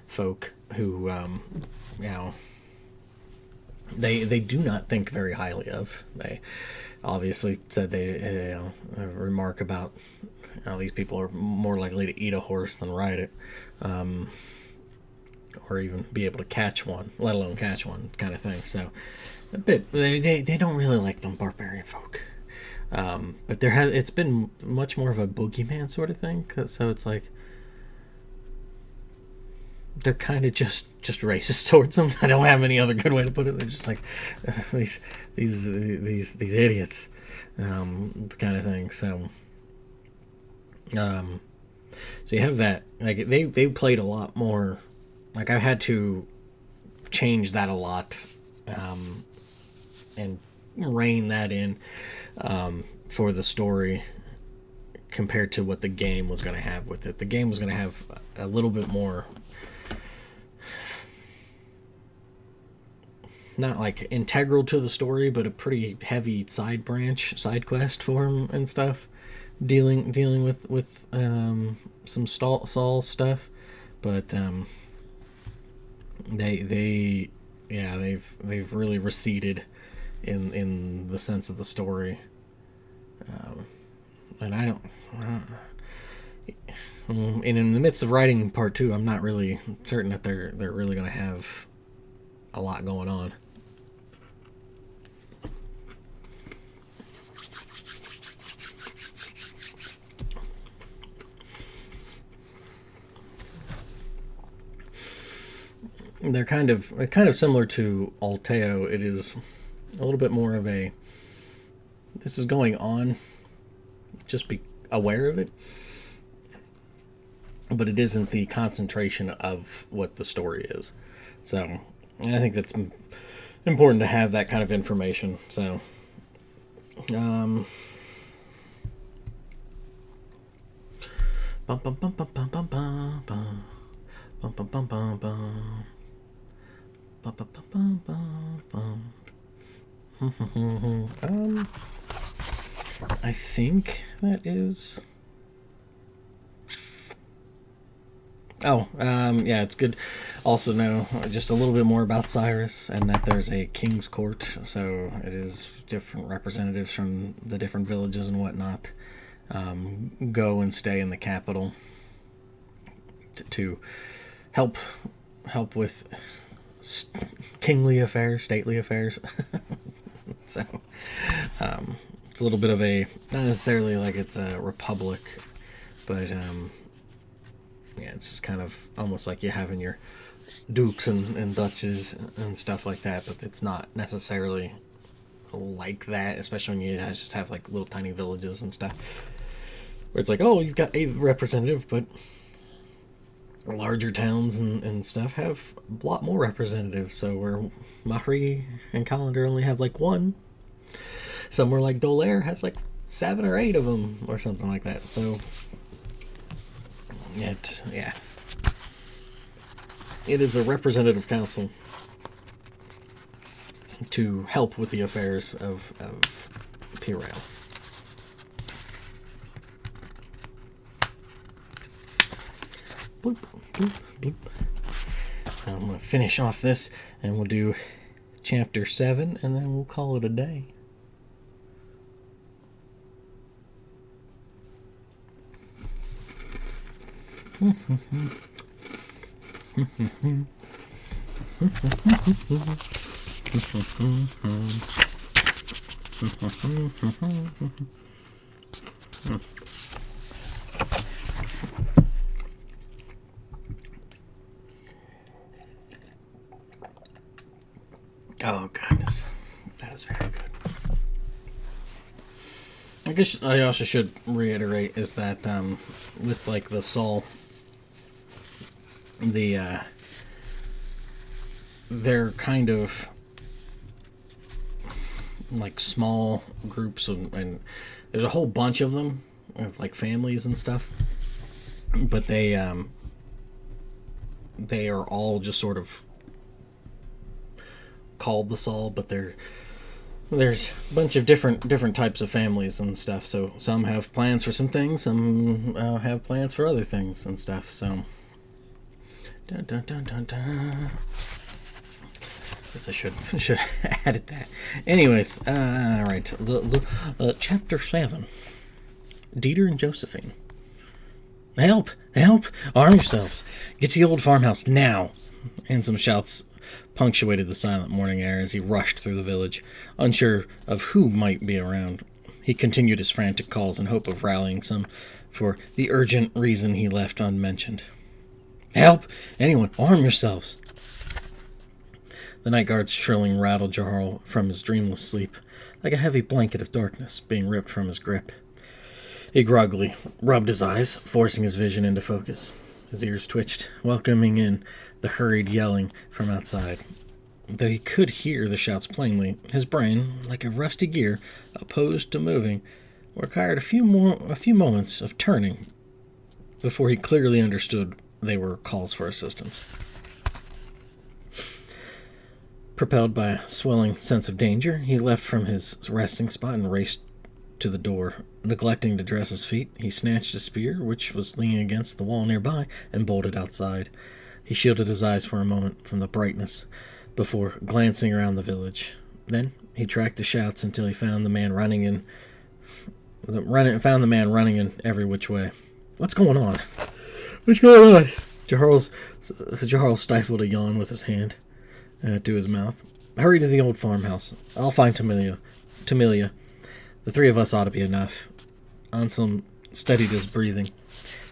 folk who they do not think very highly of. They obviously said a remark about how these people are more likely to eat a horse than ride it, or even be able to catch one, let alone catch one, kind of thing. So a bit, they don't really like them barbarian folk. But it's been much more of a boogeyman sort of thing. So it's like they're kind of just racist towards them. I don't have any other good way to put it. They're just like these idiots, kind of thing. So you have that. Like they played a lot more. Like I've had to change that a lot, and rein that in for the story compared to what the game was going to have with it. The game was going to have a little bit more, not like integral to the story, but a pretty heavy side quest for him and stuff, dealing with some Saul stuff. But they've really receded in the sense of the story, and and in the midst of writing part 2, I'm not really certain that they're really going to have a lot going on. They're kind of similar to Alteo. It is a little bit more of a, this is going on, just be aware of it, but it isn't the concentration of what the story is. So, and I think that's important to have that kind of information. So, bum, bum, bum, bum, bum, bum, bum, bum, bum, bum, bum, bum, bum, bum. Bum, bum, bum, bum, bum. I think that is. Yeah, it's good. Also know just a little bit more about Cyrus, and that there's a king's court, so it is different representatives from the different villages and whatnot go and stay in the capital to help with kingly affairs, stately affairs. So it's a little bit of a, not necessarily like it's a republic, but yeah, it's just kind of almost like you have in your dukes and duchesses and stuff like that, but it's not necessarily like that, especially when you just have like little tiny villages and stuff where it's like, oh, you've got a representative, but larger towns and stuff have a lot more representatives. So where Mahri and Colander only have like one, somewhere like Dolaire has like 7 or 8 of them or something like that. So yeah, It is a representative council to help with the affairs of Pirail. Bloop, bloop, bloop. I'm going to finish off this, and we'll do chapter 7, and then we'll call it a day. Oh, goodness. That is very good. I guess I also should reiterate is that with, like, the Saul, they're kind of like small groups, and there's a whole bunch of them with like families and stuff, but they are all just sort of called the Saul, but there's a bunch of different types of families and stuff. So some have plans for some things, some have plans for other things and stuff. So dun, dun, dun, dun, dun. I guess I should have added that. Anyways, all right. Chapter 7. Dieter and Josephine. Help! Help! Arm yourselves! Get to the old farmhouse now! And some shouts punctuated the silent morning air as he rushed through the village, unsure of who might be around. He continued his frantic calls in hope of rallying some for the urgent reason he left unmentioned. Help! Anyone, arm yourselves! The night guard's shrilling rattled Jarl from his dreamless sleep, like a heavy blanket of darkness being ripped from his grip. He groggily rubbed his eyes, forcing his vision into focus. His ears twitched, welcoming in the hurried yelling from outside. Though he could hear the shouts plainly, his brain, like a rusty gear, opposed to moving, required a few moments of turning before he clearly understood they were calls for assistance. Propelled by a swelling sense of danger, he leapt from his resting spot and raced to the door. Neglecting to dress his feet, he snatched a spear, which was leaning against the wall nearby, and bolted outside. He shielded his eyes for a moment from the brightness before glancing around the village. Then he tracked the shouts until he found the man running in every which way. What's going on? What's going on? Jarl stifled a yawn with his hand to his mouth. Hurry to the old farmhouse. I'll find Tamilia. The three of us ought to be enough. Anselm steadied his breathing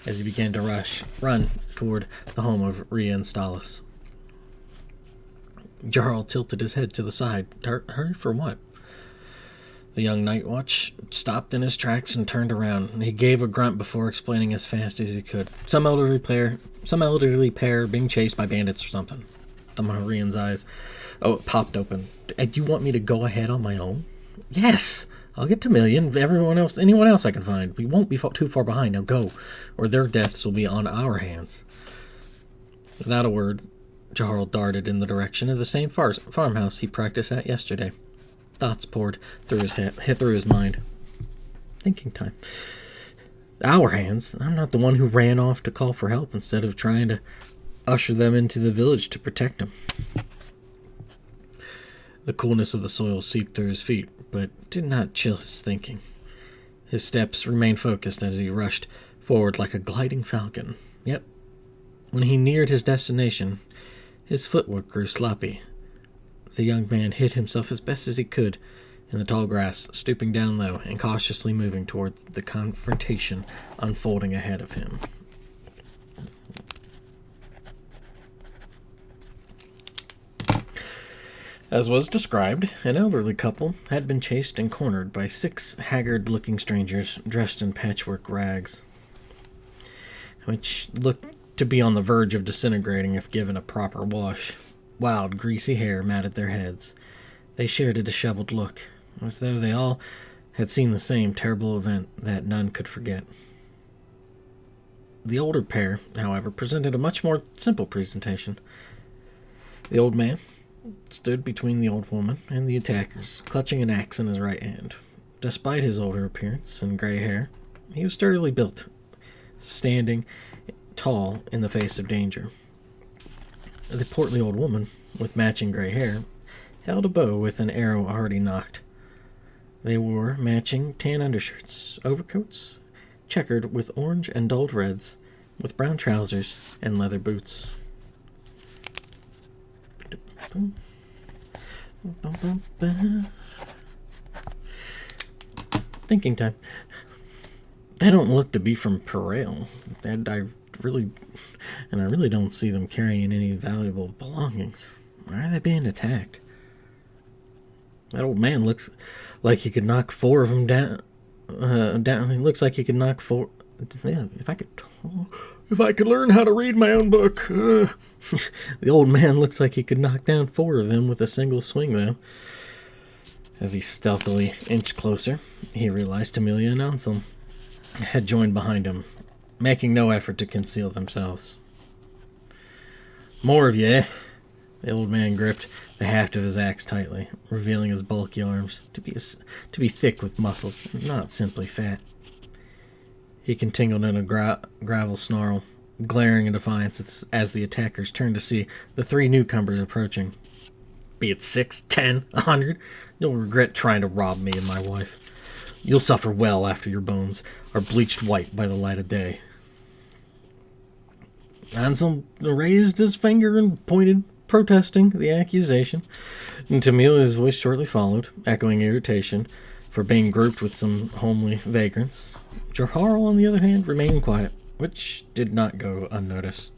as he began to run toward the home of Rhea and Stalis. Jarl tilted his head to the side. Hurry for what? The young night watch stopped in his tracks and turned around. He gave a grunt before explaining as fast as he could. Some elderly pair being chased by bandits or something. The Maharian's eyes popped open. Do you want me to go ahead on my own? Yes! I'll get to Million, anyone else I can find. We won't be too far behind. Now go, or their deaths will be on our hands. Without a word, Jarl darted in the direction of the same farmhouse he practiced at yesterday. Thoughts poured through his mind. Thinking time. Our hands? I'm not the one who ran off to call for help instead of trying to usher them into the village to protect them. The coolness of the soil seeped through his feet, but did not chill his thinking. His steps remained focused as he rushed forward like a gliding falcon. Yet, when he neared his destination, his footwork grew sloppy. The young man hid himself as best as he could in the tall grass, stooping down low and cautiously moving toward the confrontation unfolding ahead of him. As was described, an elderly couple had been chased and cornered by 6 haggard-looking strangers dressed in patchwork rags, which looked to be on the verge of disintegrating if given a proper wash. Wild, greasy hair matted their heads. They shared a disheveled look, as though they all had seen the same terrible event that none could forget. The older pair, however, presented a much more simple presentation. The old man stood between the old woman and the attackers, clutching an axe in his right hand. Despite his older appearance and gray hair, he was sturdily built, standing tall in the face of danger. The portly old woman, with matching gray hair, held a bow with an arrow already nocked. They wore matching tan undershirts, overcoats, checkered with orange and dulled reds, with brown trousers and leather boots. Thinking time. They don't look to be from Perel. I really don't see them carrying any valuable belongings. Why are they being attacked? That old man looks like he could knock four of them down. He looks like he could knock four. Yeah, if I could learn how to read my own book. The old man looks like he could knock down four of them with a single swing, though. As he stealthily inched closer, he realized Amelia and Anselm had joined behind him, making no effort to conceal themselves. More of you, eh? The old man gripped the haft of his axe tightly, revealing his bulky arms to be thick with muscles, not simply fat. He continued in a gravel snarl, glaring in defiance as the attackers turned to see the three newcomers approaching. Be it 6, 10, 100, you'll regret trying to rob me and my wife. You'll suffer well after your bones are bleached white by the light of day. Anselm raised his finger and pointed, protesting the accusation, and Amelia's voice shortly followed, echoing irritation for being grouped with some homely vagrants. Jahar, on the other hand, remained quiet, which did not go unnoticed.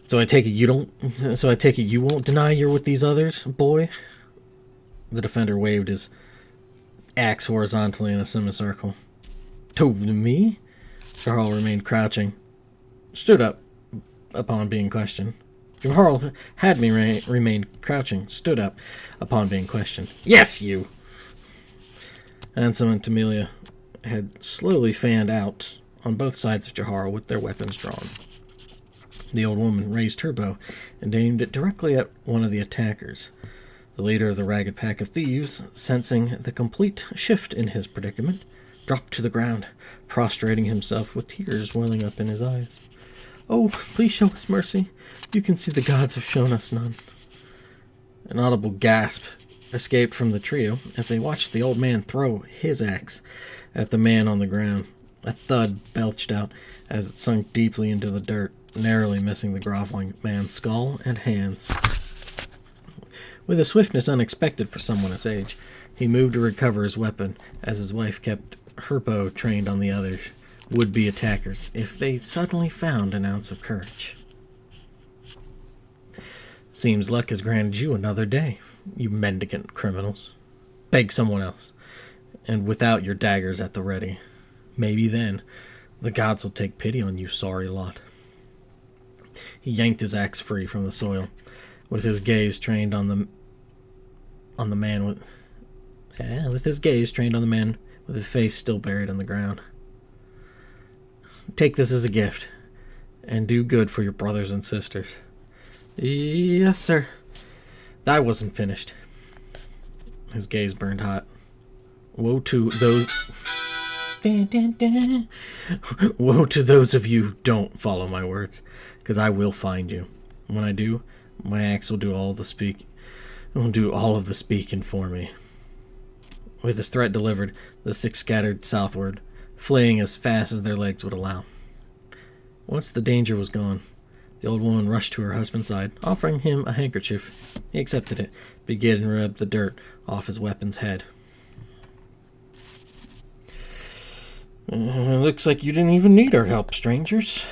So I take it you won't deny you're with these others, boy? The defender waved his axe horizontally in a semicircle. To me? Jahar remained crouching. Stood up upon being questioned. Jahar had remained crouching, stood up upon being questioned. Yes, you! Anselm and Amelia had slowly fanned out on both sides of Jahar with their weapons drawn. The old woman raised her bow and aimed it directly at one of the attackers. The leader of the ragged pack of thieves, sensing the complete shift in his predicament, dropped to the ground, prostrating himself with tears welling up in his eyes. Oh, please show us mercy. You can see the gods have shown us none. An audible gasp escaped from the trio as they watched the old man throw his axe at the man on the ground. A thud belched out as it sunk deeply into the dirt, narrowly missing the groveling man's skull and hands. With a swiftness unexpected for someone his age, he moved to recover his weapon as his wife kept her bow trained on the other would-be attackers if they suddenly found an ounce of courage. Seems luck has granted you another day, you mendicant criminals. Beg someone else, and without your daggers at the ready. Maybe then the gods will take pity on you sorry lot. He yanked his axe free from the soil, with his gaze trained on the man with his face still buried in the ground. Take this as a gift, and do good for your brothers and sisters. Yes, sir. I wasn't finished. His gaze burned hot. Woe to those of you who don't follow my words, because I will find you. When I do, my axe will do all of the speaking for me. With his threat delivered, the six scattered southward, fleeing as fast as their legs would allow. Once the danger was gone, the old woman rushed to her husband's side, offering him a handkerchief. He accepted it, began to rub the dirt off his weapon's head. Looks like you didn't even need our help, strangers.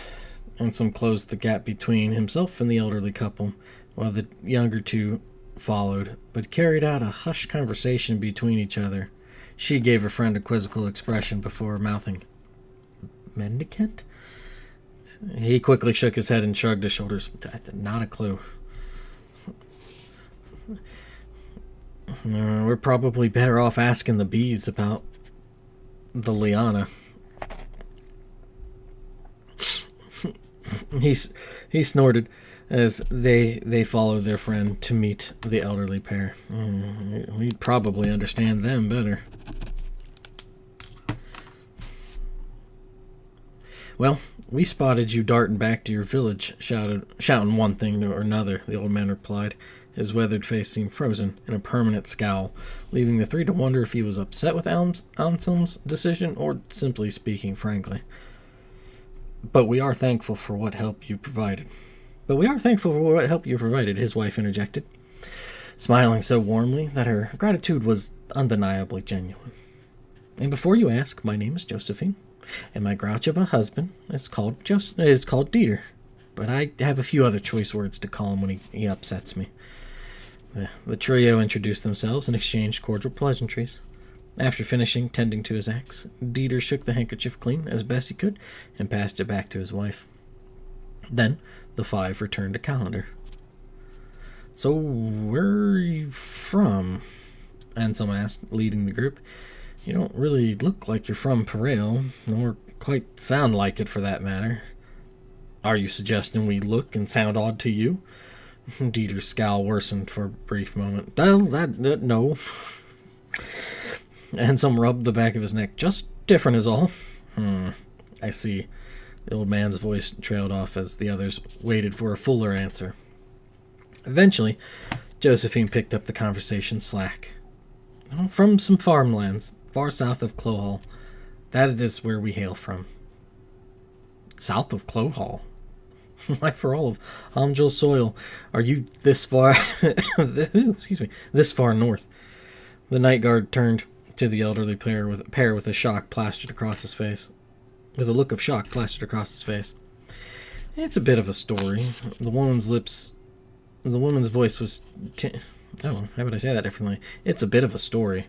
Anselm closed the gap between himself and the elderly couple, while the younger two followed, but carried out a hushed conversation between each other. She gave her friend a quizzical expression before mouthing, "Mendicant?" He quickly shook his head and shrugged his shoulders. Not a clue. We're probably better off asking the bees about the liana. He snorted as they followed their friend to meet the elderly pair. We'd probably understand them better. Well, we spotted you darting back to your village, shouting one thing or another, the old man replied. His weathered face seemed frozen in a permanent scowl, leaving the three to wonder if he was upset with Anselm's decision or simply speaking frankly. But we are thankful for what help you provided. His wife interjected, smiling so warmly that her gratitude was undeniably genuine. And before you ask, my name is Josephine, and my grouch of a husband is called Dieter. But I have a few other choice words to call him when he upsets me. The trio introduced themselves and exchanged cordial pleasantries. After finishing tending to his axe, Dieter shook the handkerchief clean as best he could and passed it back to his wife. Then the five returned to Calendar. So, where are you from? Anselm asked, leading the group. You don't really look like you're from Perail, nor quite sound like it for that matter. Are you suggesting we look and sound odd to you? Dieter's scowl worsened for a brief moment. Well, no. Anselm rubbed the back of his neck. Just different is all. I see. The old man's voice trailed off as the others waited for a fuller answer. Eventually, Josephine picked up the conversation slack. From some farmlands, far south of Clohall. That is where we hail from. South of Clohall? Why, for all of Amjil's soil, are you this far... this far north? The night guard turned to the elderly pair with a look of shock plastered across his face. It's a bit of a story. The woman's voice was... how would I say that differently? It's a bit of a story.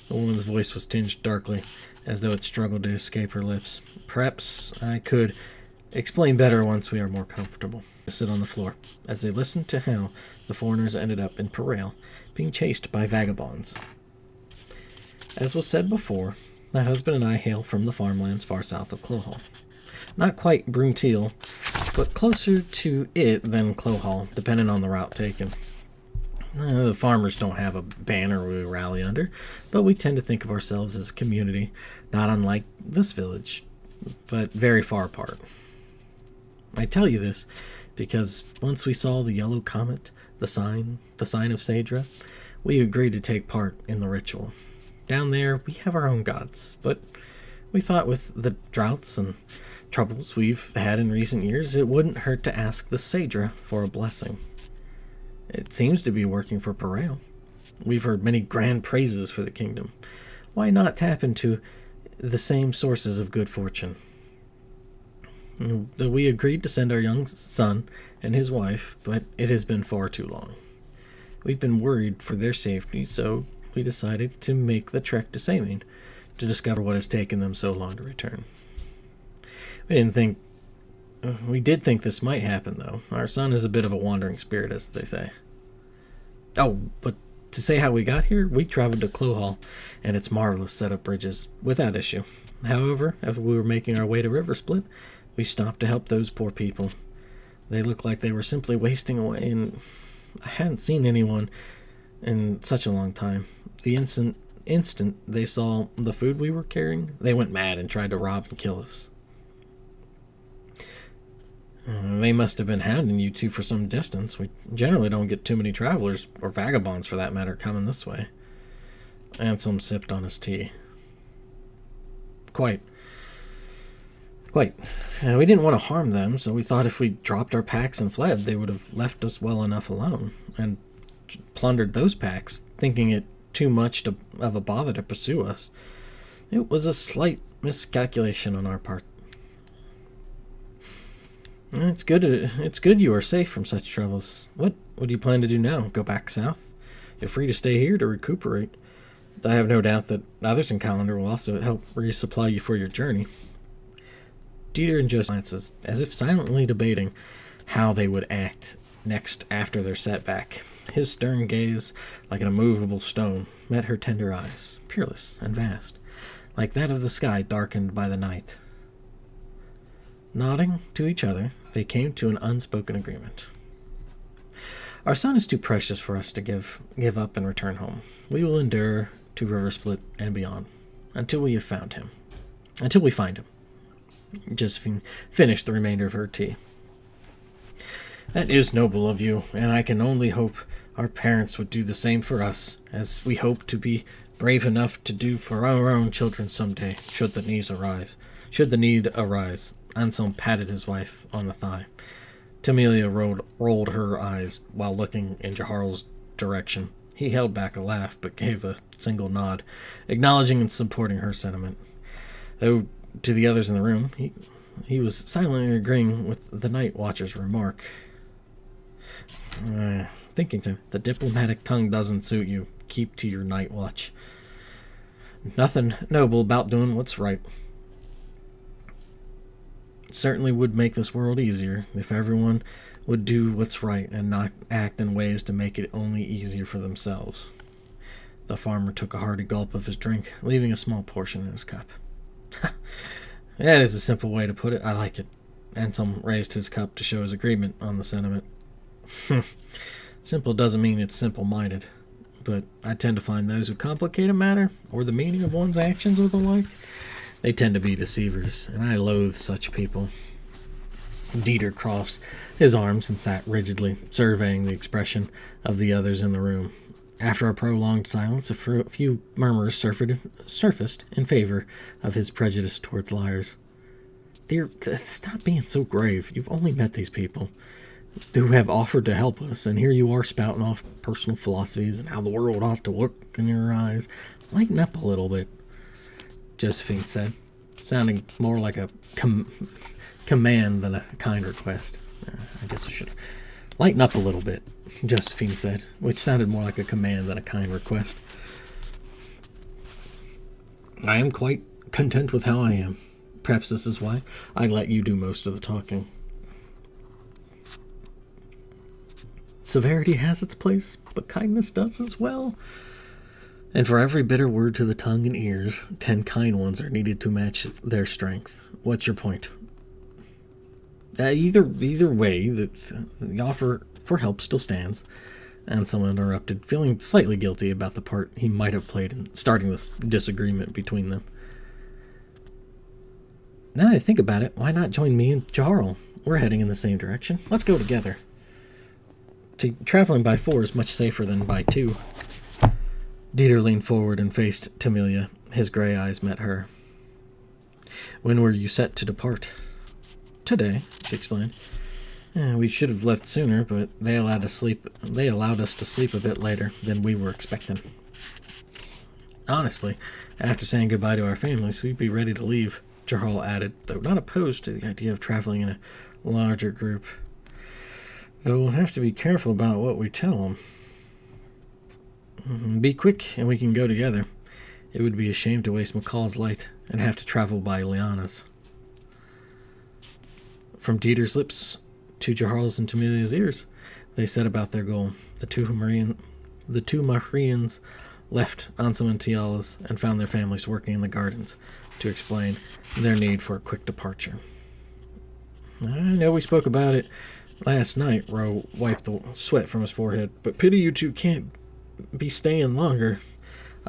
The woman's voice was tinged darkly, as though it struggled to escape her lips. Perhaps I could explain better once we are more comfortable. They sit on the floor, as they listened to how the foreigners ended up in Perail, being chased by vagabonds. As was said before, my husband and I hail from the farmlands far south of Clohall. Not quite Brunteal, but closer to it than Clohall, depending on the route taken. The farmers don't have a banner we rally under, but we tend to think of ourselves as a community, not unlike this village, but very far apart. I tell you this because once we saw the yellow comet, the sign of Saedra, we agreed to take part in the ritual. Down there, we have our own gods, but we thought with the droughts and troubles we've had in recent years, it wouldn't hurt to ask the Saedra for a blessing. It seems to be working for Perail. We've heard many grand praises for the kingdom. Why not tap into the same sources of good fortune? We agreed to send our young son and his wife, but it has been far too long. We've been worried for their safety, so we decided to make the trek to Samine to discover what has taken them so long to return. We did think this might happen, though. Our son is a bit of a wandering spirit, as they say. Oh, but to say how we got here, we traveled to Clohall and its marvelous set of bridges without issue. However, as we were making our way to River Split, we stopped to help those poor people. They looked like they were simply wasting away, and I hadn't seen anyone in such a long time. The instant they saw the food we were carrying, they went mad and tried to rob and kill us. They must have been hounding you two for some distance. We generally don't get too many travelers, or vagabonds for that matter, coming this way. Anselm sipped on his tea. Quite. We didn't want to harm them, so we thought if we dropped our packs and fled, they would have left us well enough alone, and plundered those packs, thinking it too much of a bother to pursue us. It was a slight miscalculation on our part. It's good you are safe from such troubles. What do you plan to do now? Go back south? You're free to stay here to recuperate. I have no doubt that others in Calendar will also help resupply you for your journey. Dieter and Joseph glanced as if silently debating how they would act next after their setback. His stern gaze, like an immovable stone, met her tender eyes, peerless and vast, like that of the sky darkened by the night. Nodding to each other, they came to an unspoken agreement. Our son is too precious for us to give up and return home. We will endure to River Split and beyond until we find him. Josephine finished the remainder of her tea. That is noble of you, and I can only hope our parents would do the same for us, as we hope to be brave enough to do for our own children someday, should the need arise. Anselm patted his wife on the thigh. Tamelia rolled her eyes while looking in Jaharl's direction. He held back a laugh, but gave a single nod, acknowledging and supporting her sentiment. Though to the others in the room, he was silently agreeing with the night watcher's remark. Thinking to him, the diplomatic tongue doesn't suit you. Keep to your night watch. Nothing noble about doing what's right. It certainly would make this world easier if everyone would do what's right and not act in ways to make it only easier for themselves. The farmer took a hearty gulp of his drink, leaving a small portion in his cup. That is a simple way to put it. I like it. Anselm raised his cup to show his agreement on the sentiment. Simple doesn't mean it's simple-minded, but I tend to find those who complicate a matter, or the meaning of one's actions or the like, they tend to be deceivers, and I loathe such people. Dieter crossed his arms and sat rigidly, surveying the expression of the others in the room. After a prolonged silence, a few murmurs surfaced in favor of his prejudice towards liars. Dear, stop being so grave. You've only met these people who have offered to help us, and here you are spouting off personal philosophies and how the world ought to look in your eyes. Lighten up a little bit, Josephine said, sounding more like a command than a kind request. I guess I should lighten up a little bit, Josephine said, which sounded more like a command than a kind request. I am quite content with how I am. Perhaps this is why I let you do most of the talking. Severity has its place, but kindness does as well. And for every bitter word to the tongue and ears, 10 kind ones are needed to match their strength. What's your point? Either way, the offer for help still stands. Anselm interrupted, feeling slightly guilty about the part he might have played in starting this disagreement between them. Now that I think about it, why not join me and Jarl? We're heading in the same direction. Let's go together. Traveling by 4 is much safer than by 2. Dieter leaned forward and faced Tamelia. His gray eyes met her. When were you set to depart? Today, she explained. We should have left sooner, but they allowed us to sleep a bit later than we were expecting. Honestly, after saying goodbye to our families, we'd be ready to leave, Jarl added, though not opposed to the idea of traveling in a larger group. Though we'll have to be careful about what we tell them. Be quick, and we can go together. It would be a shame to waste McCall's light and have to travel by Liana's. From Dieter's lips to Jarl's and Tamelia's ears, they said about their goal. The two Mahrians left Anselm and Tiala's and found their families working in the gardens to explain their need for a quick departure. I know we spoke about it last night, Ro wiped the sweat from his forehead, but pity you two can't be staying longer.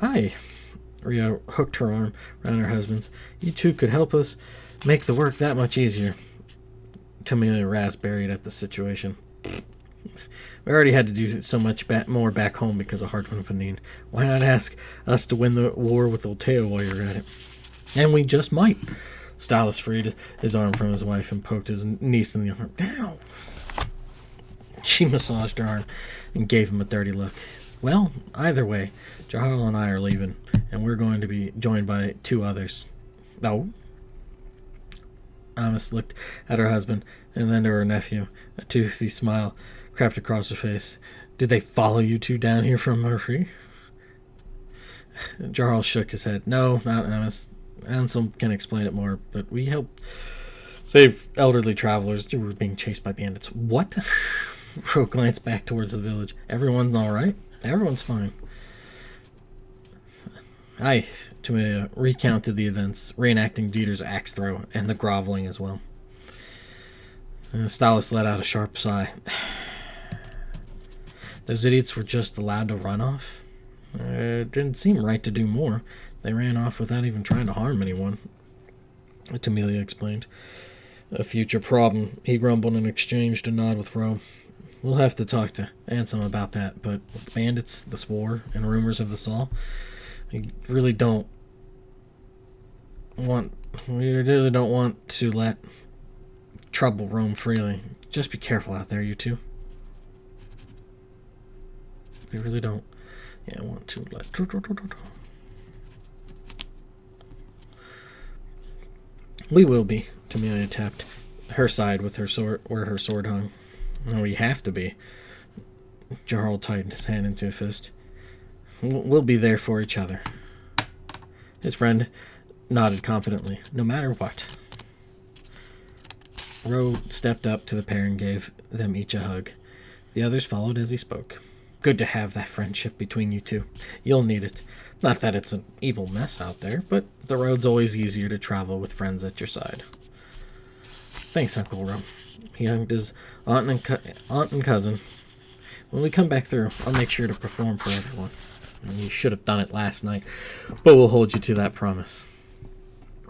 Aye, Rio hooked her arm around her husband's. You two could help us make the work that much easier. Tamelia raspberried at the situation. We already had to do so much more back home because of Hardwin Fanine. Why not ask us to win the war with Olteo while you're at it? And we just might. Stylus freed his arm from his wife and poked his niece in the arm. Down! She massaged her arm and gave him a dirty look. Well, either way, Jahal and I are leaving, and we're going to be joined by 2 others. Oh? Amos looked at her husband and then to her nephew. A toothy smile crept across her face. Did they follow you 2 down here from Murphy? Jarl shook his head. No, not Amos. Anselm can explain it more, but we help save elderly travelers who were being chased by bandits. What? Ro glanced back towards the village. Everyone's all right? Everyone's fine. Aye, Tamelia recounted the events, reenacting Dieter's axe throw and the groveling as well. Stalis let out a sharp sigh. Those idiots were just allowed to run off? It didn't seem right to do more. They ran off without even trying to harm anyone, Tamelia explained. A future problem, he grumbled and exchanged a nod with Ro. We'll have to talk to Ansem about that, but with the bandits, this war, and rumors of the Saw, we really don't want to let trouble roam freely. Just be careful out there, you two. We really don't want to let... We will be, Tamelia tapped her side with her sword, where her sword hung. No, we have to be. Jarl tightened his hand into a fist. We'll be there for each other. His friend nodded confidently. No matter what. Ro stepped up to the pair and gave them each a hug. The others followed as he spoke. Good to have that friendship between you two. You'll need it. Not that it's an evil mess out there, but the road's always easier to travel with friends at your side. Thanks, Uncle Ro. He hugged his aunt and cousin. When we come back through, I'll make sure to perform for everyone. You should have done it last night, but we'll hold you to that promise.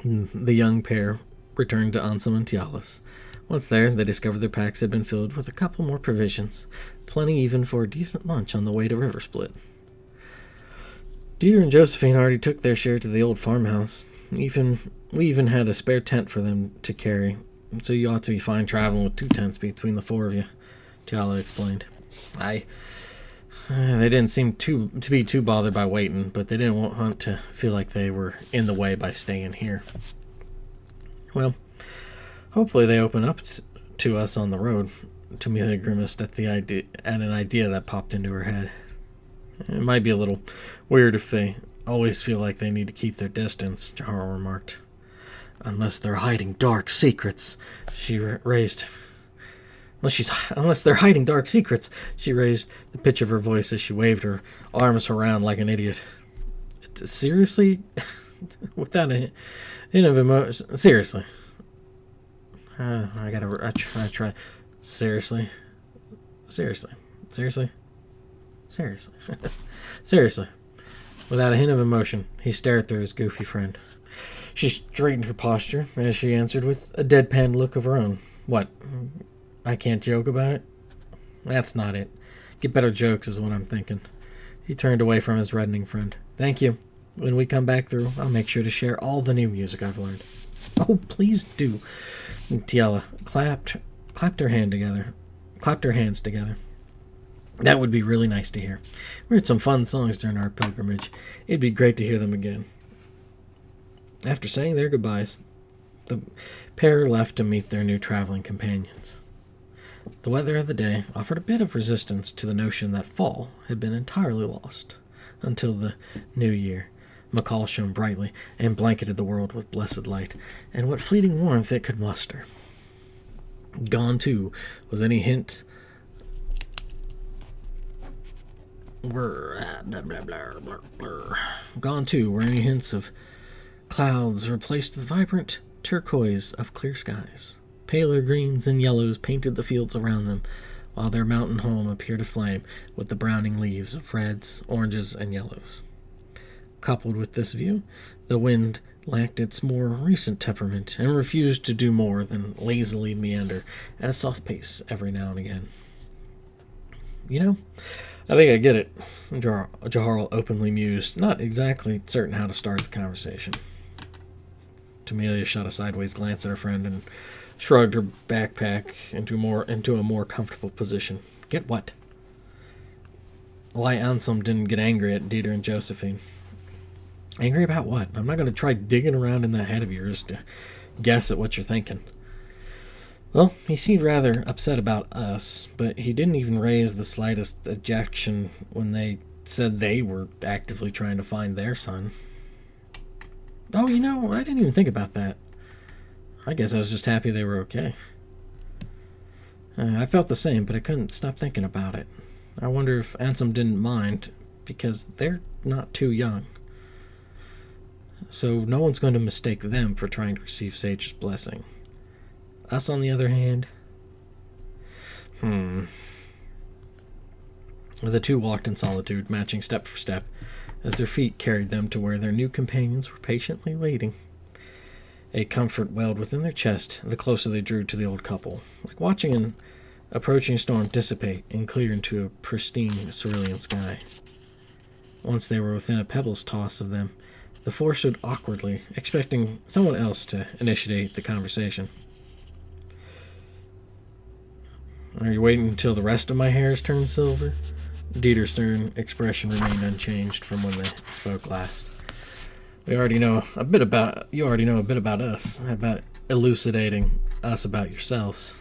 The young pair returned to Ansem and Tialis. Once there, they discovered their packs had been filled with a couple more provisions, plenty even for a decent lunch on the way to River Split. Dieter and Josephine already took their share to the old farmhouse. We even had a spare tent for them to carry, so you ought to be fine traveling with 2 tents between the 4 of you, Tiala explained. They didn't seem to be too bothered by waiting, but they didn't want Hunt to feel like they were in the way by staying here. Well, hopefully they open up to us on the road. Tamelia grimaced at an idea that popped into her head. It might be a little weird if they always feel like they need to keep their distance, Jahara remarked. Unless they're hiding dark secrets, Unless they're hiding dark secrets, she raised the pitch of her voice as she waved her arms around like an idiot. Seriously? Without a hint of emotion. Seriously. I try. Seriously. Without a hint of emotion, he stared through his goofy friend. She straightened her posture as she answered with a deadpan look of her own. What? I can't joke about it? That's not it. Get better jokes is what I'm thinking. He turned away from his reddening friend. Thank you. When we come back through, I'll make sure to share all the new music I've learned. Oh, please do. Tiala clapped her hands together. That would be really nice to hear. We heard some fun songs during our pilgrimage. It'd be great to hear them again. After saying their goodbyes, the pair left to meet their new traveling companions. The weather of the day offered a bit of resistance to the notion that fall had been entirely lost. Until the new year, McCall shone brightly and blanketed the world with blessed light, and what fleeting warmth it could muster. Gone, too, was any hint Gone, too, were any hints of clouds replaced with vibrant turquoise of clear skies. Paler greens and yellows painted the fields around them, while their mountain home appeared aflame with the browning leaves of reds, oranges, and yellows. Coupled with this view, the wind lacked its more recent temperament and refused to do more than lazily meander at a soft pace every now and again. You know, I think I get it, Jaharl openly mused, not exactly certain how to start the conversation. Tamelia shot a sideways glance at her friend and shrugged her backpack into a more comfortable position. Get what? Why Ansem didn't get angry at Dieter and Josephine. Angry about what? I'm not going to try digging around in that head of yours to guess at what you're thinking. Well, he seemed rather upset about us, but he didn't even raise the slightest objection when they said they were actively trying to find their son. Oh, you know, I didn't even think about that. I guess I was just happy they were okay. I felt the same, but I couldn't stop thinking about it. I wonder if Ansem didn't mind, because they're not too young. So no one's going to mistake them for trying to receive Sage's blessing. Us, on the other hand, The two walked in solitude, matching step for step, as their feet carried them to where their new companions were patiently waiting. A comfort welled within their chest the closer they drew to the old couple, like watching an approaching storm dissipate and clear into a pristine cerulean sky. Once they were within a pebble's toss of them, the four stood awkwardly, expecting someone else to initiate the conversation. "Are you waiting until the rest of my hairs turn silver?" Dieter's stern expression remained unchanged from when they spoke last. You already know a bit about us. How about elucidating us about yourselves?"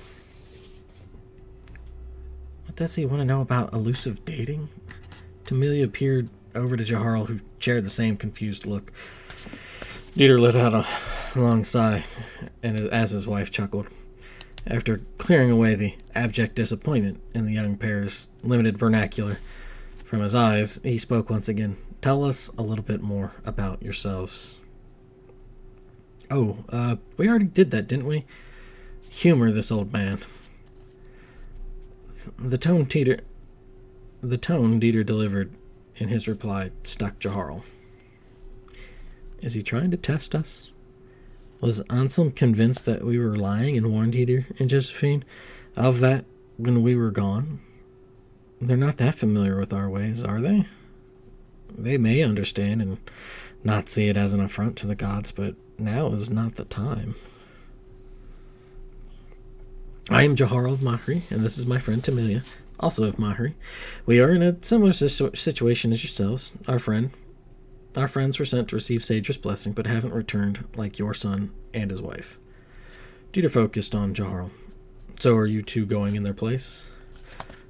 What does he want to know about elusive dating? Tamelia peered over to Jaharl, who shared the same confused look. Dieter let out a long sigh, and as his wife chuckled. After clearing away the abject disappointment in the young pair's limited vernacular from his eyes, he spoke once again. "Tell us a little bit more about yourselves." "Oh, we already did that, didn't we?" Humor this old man. The tone Dieter delivered in his reply stuck Jaharl. Is he trying to test us? Was Anselm convinced that we were lying and warned Dieter and Josephine of that when we were gone? They're not that familiar with our ways, are they? They may understand and not see it as an affront to the gods, but now is not the time. "I am Jaharl of Mahri, and this is my friend Tamelia, also of Mahri. We are in a similar situation as yourselves. Our friends were sent to receive Saedra's blessing, but haven't returned like your son and his wife." Dieter focused on Jaharl. "So are you two going in their place?"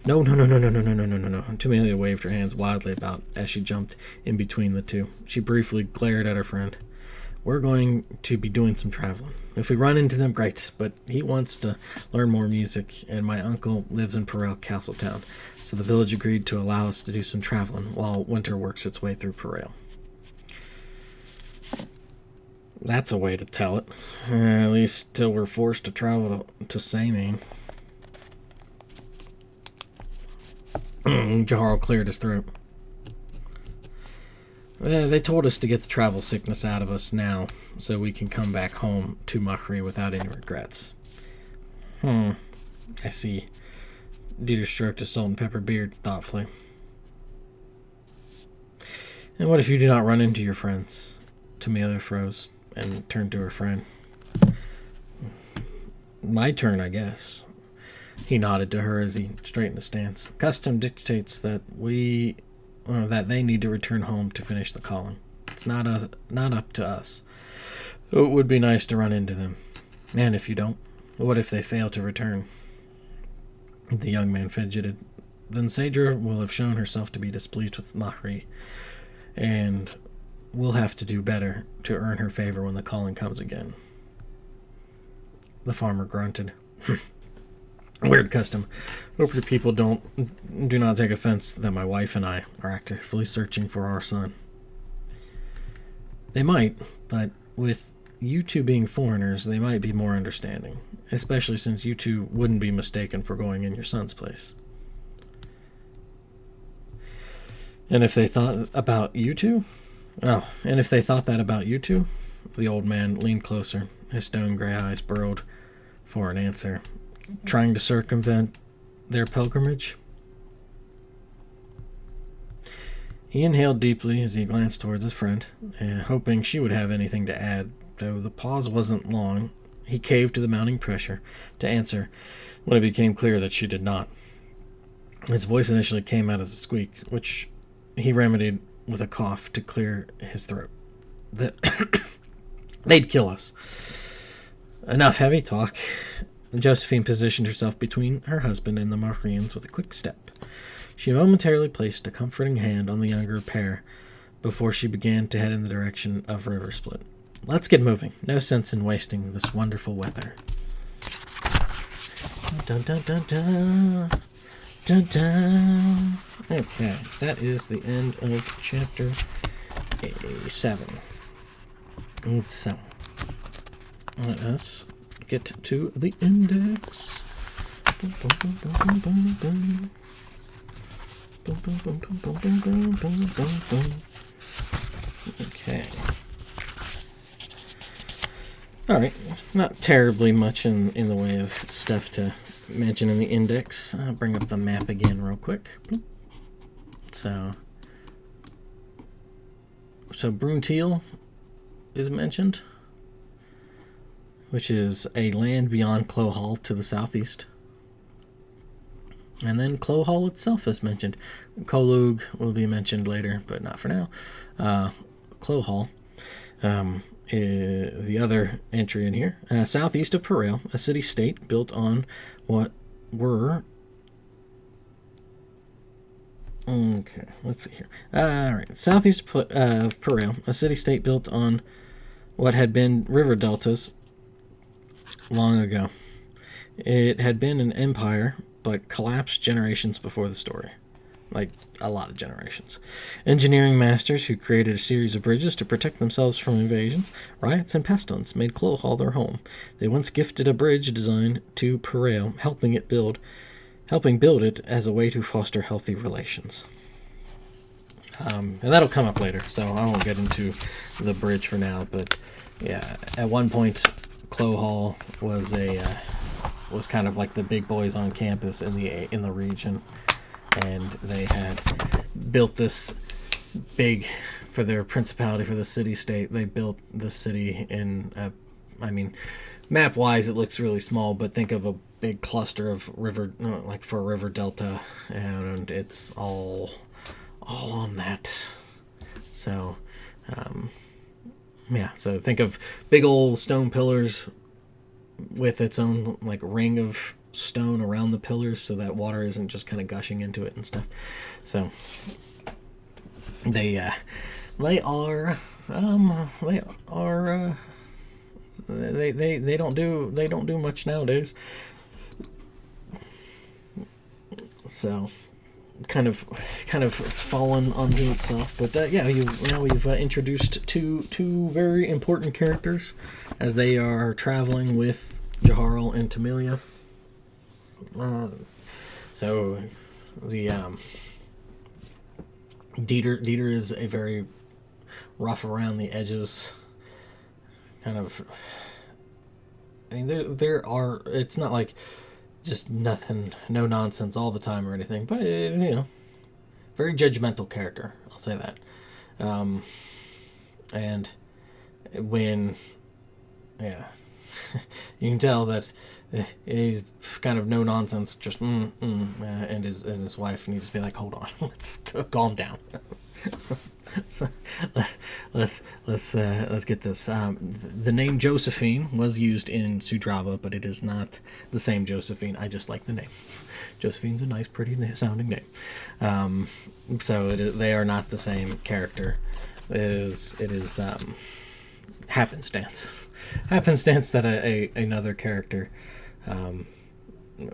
No. Tamelia waved her hands wildly about as she jumped in between the two. She briefly glared at her friend. "We're going to be doing some traveling. If we run into them, great, but he wants to learn more music, and my uncle lives in Perel Castletown, so the village agreed to allow us to do some traveling while winter works its way through Perel." That's a way to tell it. At least till we're forced to travel to Samine. Jaharl cleared his throat. They told us to get the travel sickness out of us now, so we can come back home to Mahri without any regrets. I see. Dieter stroked his salt and pepper beard thoughtfully. "And what if you do not run into your friends?" Tamelia froze and turned to her friend. "My turn, I guess." He nodded to her as he straightened his stance. "Custom dictates that they need to return home to finish the calling. It's not up to us. It would be nice to run into them. And if you don't, what if they fail to return?" The young man fidgeted. "Then Saedra will have shown herself to be displeased with Mahri, and we'll have to do better to earn her favor when the calling comes again." The farmer grunted. "Weird custom. Hope your people do not take offense that my wife and I are actively searching for our son." "They might, but with you two being foreigners, they might be more understanding, especially since you two wouldn't be mistaken for going in your son's place." And if they thought about you two? And if they thought that about you two? The old man leaned closer, his stone gray eyes burrowed for an answer. "Trying to circumvent their pilgrimage?" He inhaled deeply as he glanced towards his friend, hoping she would have anything to add, though the pause wasn't long. He caved to the mounting pressure to answer when it became clear that she did not. His voice initially came out as a squeak, which he remedied with a cough to clear his throat. "They'd kill us." Enough heavy talk. Josephine positioned herself between her husband and the Mahrians with a quick step. She momentarily placed a comforting hand on the younger pair before she began to head in the direction of River Split. "Let's get moving. No sense in wasting this wonderful weather." Dun dun dun dun. Dun dun. Okay, that is the end of chapter 7. So, let us get to the index. Okay. Alright, not terribly much in the way of stuff to mention in the index. I'll bring up the map again real quick. So Brunteal is mentioned, which is a land beyond Clohall to the southeast. And then Clohall itself is mentioned. Kolug will be mentioned later, but not for now. Clohall is the other entry in here. Southeast of Perail, a city-state built on what were... Okay, let's see here. Alright, southeast of Perail, a city-state built on what had been river deltas long ago. It had been an empire, but collapsed generations before the story. Like, a lot of generations. Engineering masters who created a series of bridges to protect themselves from invasions, riots, and pestilence made Clohall their home. They once gifted a bridge design to Perail, helping build it as a way to foster healthy relations. And that'll come up later, so I won't get into the bridge for now, but yeah, at one point, Clohall was kind of like the big boys on campus in the region, and they had built this big, for their principality, for the city-state, they built the city in, map-wise it looks really small, but think of a big cluster of river, like for a river delta, and it's all on that. So, so think of big old stone pillars with its own like ring of stone around the pillars, so that water isn't just kind of gushing into it and stuff. So they don't do much nowadays. So kind of fallen onto itself, but we've introduced two very important characters as they are traveling with Jaharl and Tamelia. So the Dieter is a very rough around the edges kind of. I mean, there are. It's not like just nothing, no nonsense all the time or anything, but very judgmental character. I'll say that. And when, you can tell that he's kind of no nonsense, just and his wife needs to be like, hold on, let's calm down. So let's get this. The name Josephine was used in Sudraba, but it is not the same Josephine. I just like the name. Josephine's a nice, pretty sounding name. So they are not the same character. It is happenstance that another character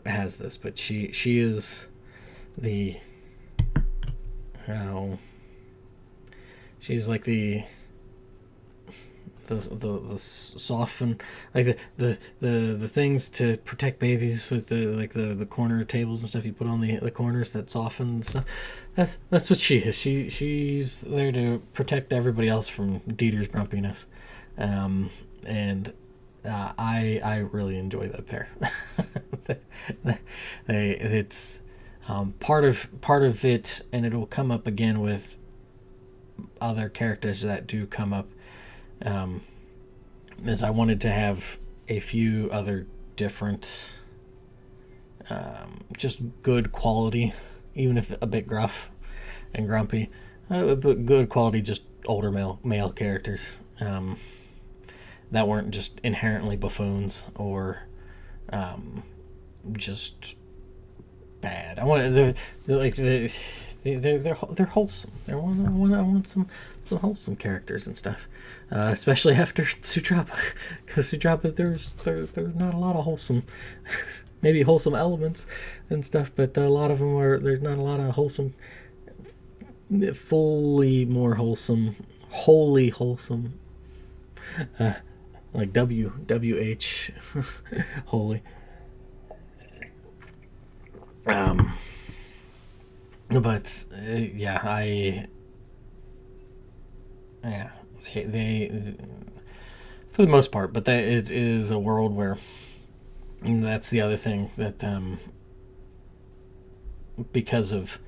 has this, but she is the she's like the soften, like the things to protect babies with the corner tables and stuff you put on the corners that soften and stuff. That's what she is. She's there to protect everybody else from Dieter's grumpiness, and I really enjoy that pair. It's part of it, and it'll come up again with other characters that do come up, is I wanted to have a few other different just good quality, even if a bit gruff and grumpy, but good quality, just older male characters that weren't just inherently buffoons or just bad. I wanted they're wholesome. I want some wholesome characters and stuff, especially after Sudraba, because Sudraba there's not a lot of wholesome, maybe wholesome elements and stuff, but a lot of them there's not a lot of wholesome, fully more wholesome, wholly wholesome, like WH holy. But yeah, they for the most part, but that it is a world where that's the other thing that because of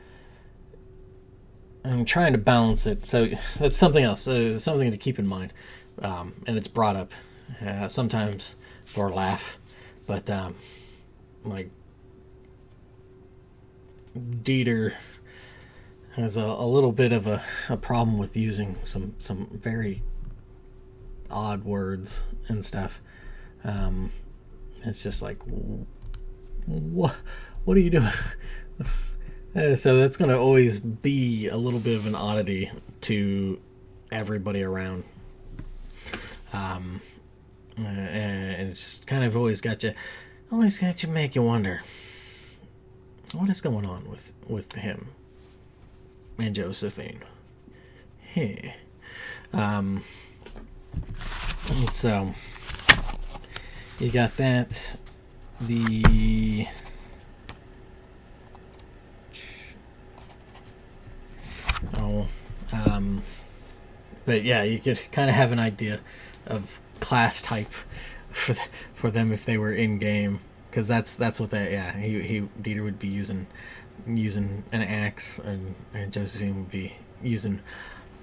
I'm trying to balance it. So that's something else, something to keep in mind, and it's brought up sometimes for a laugh, but like Dieter has a little bit of a problem with using some very odd words and stuff. It's just like, what are you doing? So that's going to always be a little bit of an oddity to everybody around. And it's just kind of always got you make you wonder what is going on with him and Josephine. Hey. So you got that. But yeah, you could kind of have an idea of class type for them if they were in game, because that's what Dieter would be using an axe, and Josephine would be using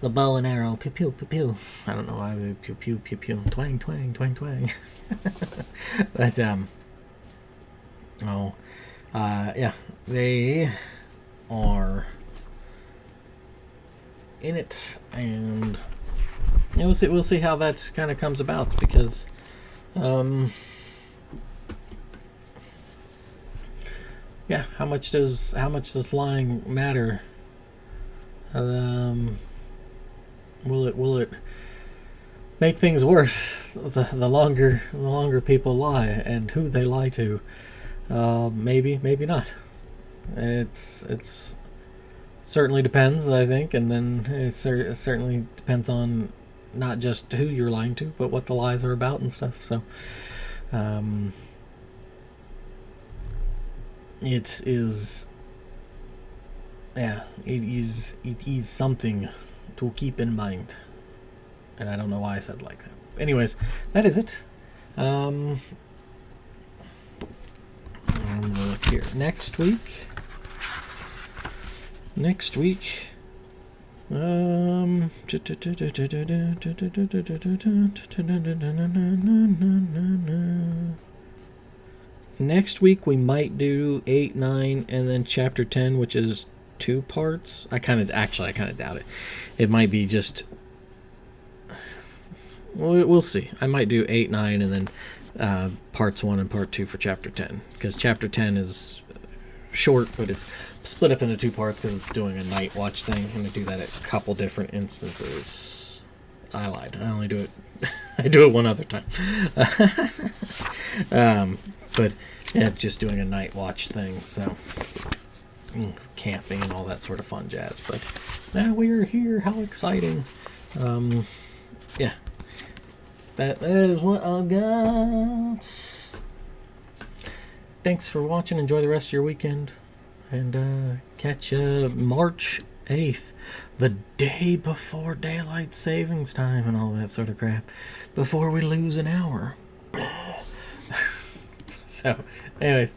the bow and arrow, pew pew pew pew. I don't know why they pew pew pew pew, twang twang twang twang. But they are in it, and we'll see how that kind of comes about, because how much does lying matter? Will it make things worse the longer people lie, and who they lie to? Maybe not. It's certainly depends, I think, and then it certainly depends on not just who you're lying to, but what the lies are about and stuff. So it is something to keep in mind, and I don't know why I said like that. Anyways, that is it. I'm gonna look here. Next week, Next week we might do 8, 9, and then chapter 10, which is 2 parts. I kind of doubt it. It might be just, we'll see. I might do 8, 9, and then parts 1 and part 2 for chapter 10, because chapter 10 is short, but it's split up into 2 parts because it's doing a night watch thing. I'm going to do that at a couple different instances. I lied. I only do it I do it one other time. But yeah, just doing a night watch thing, so camping and all that sort of fun jazz. But now we are here. How exciting. Yeah, that is what I got. Thanks for watching. Enjoy the rest of your weekend, and catch you March 8th, the day before daylight savings time and all that sort of crap, before we lose an hour. So anyways,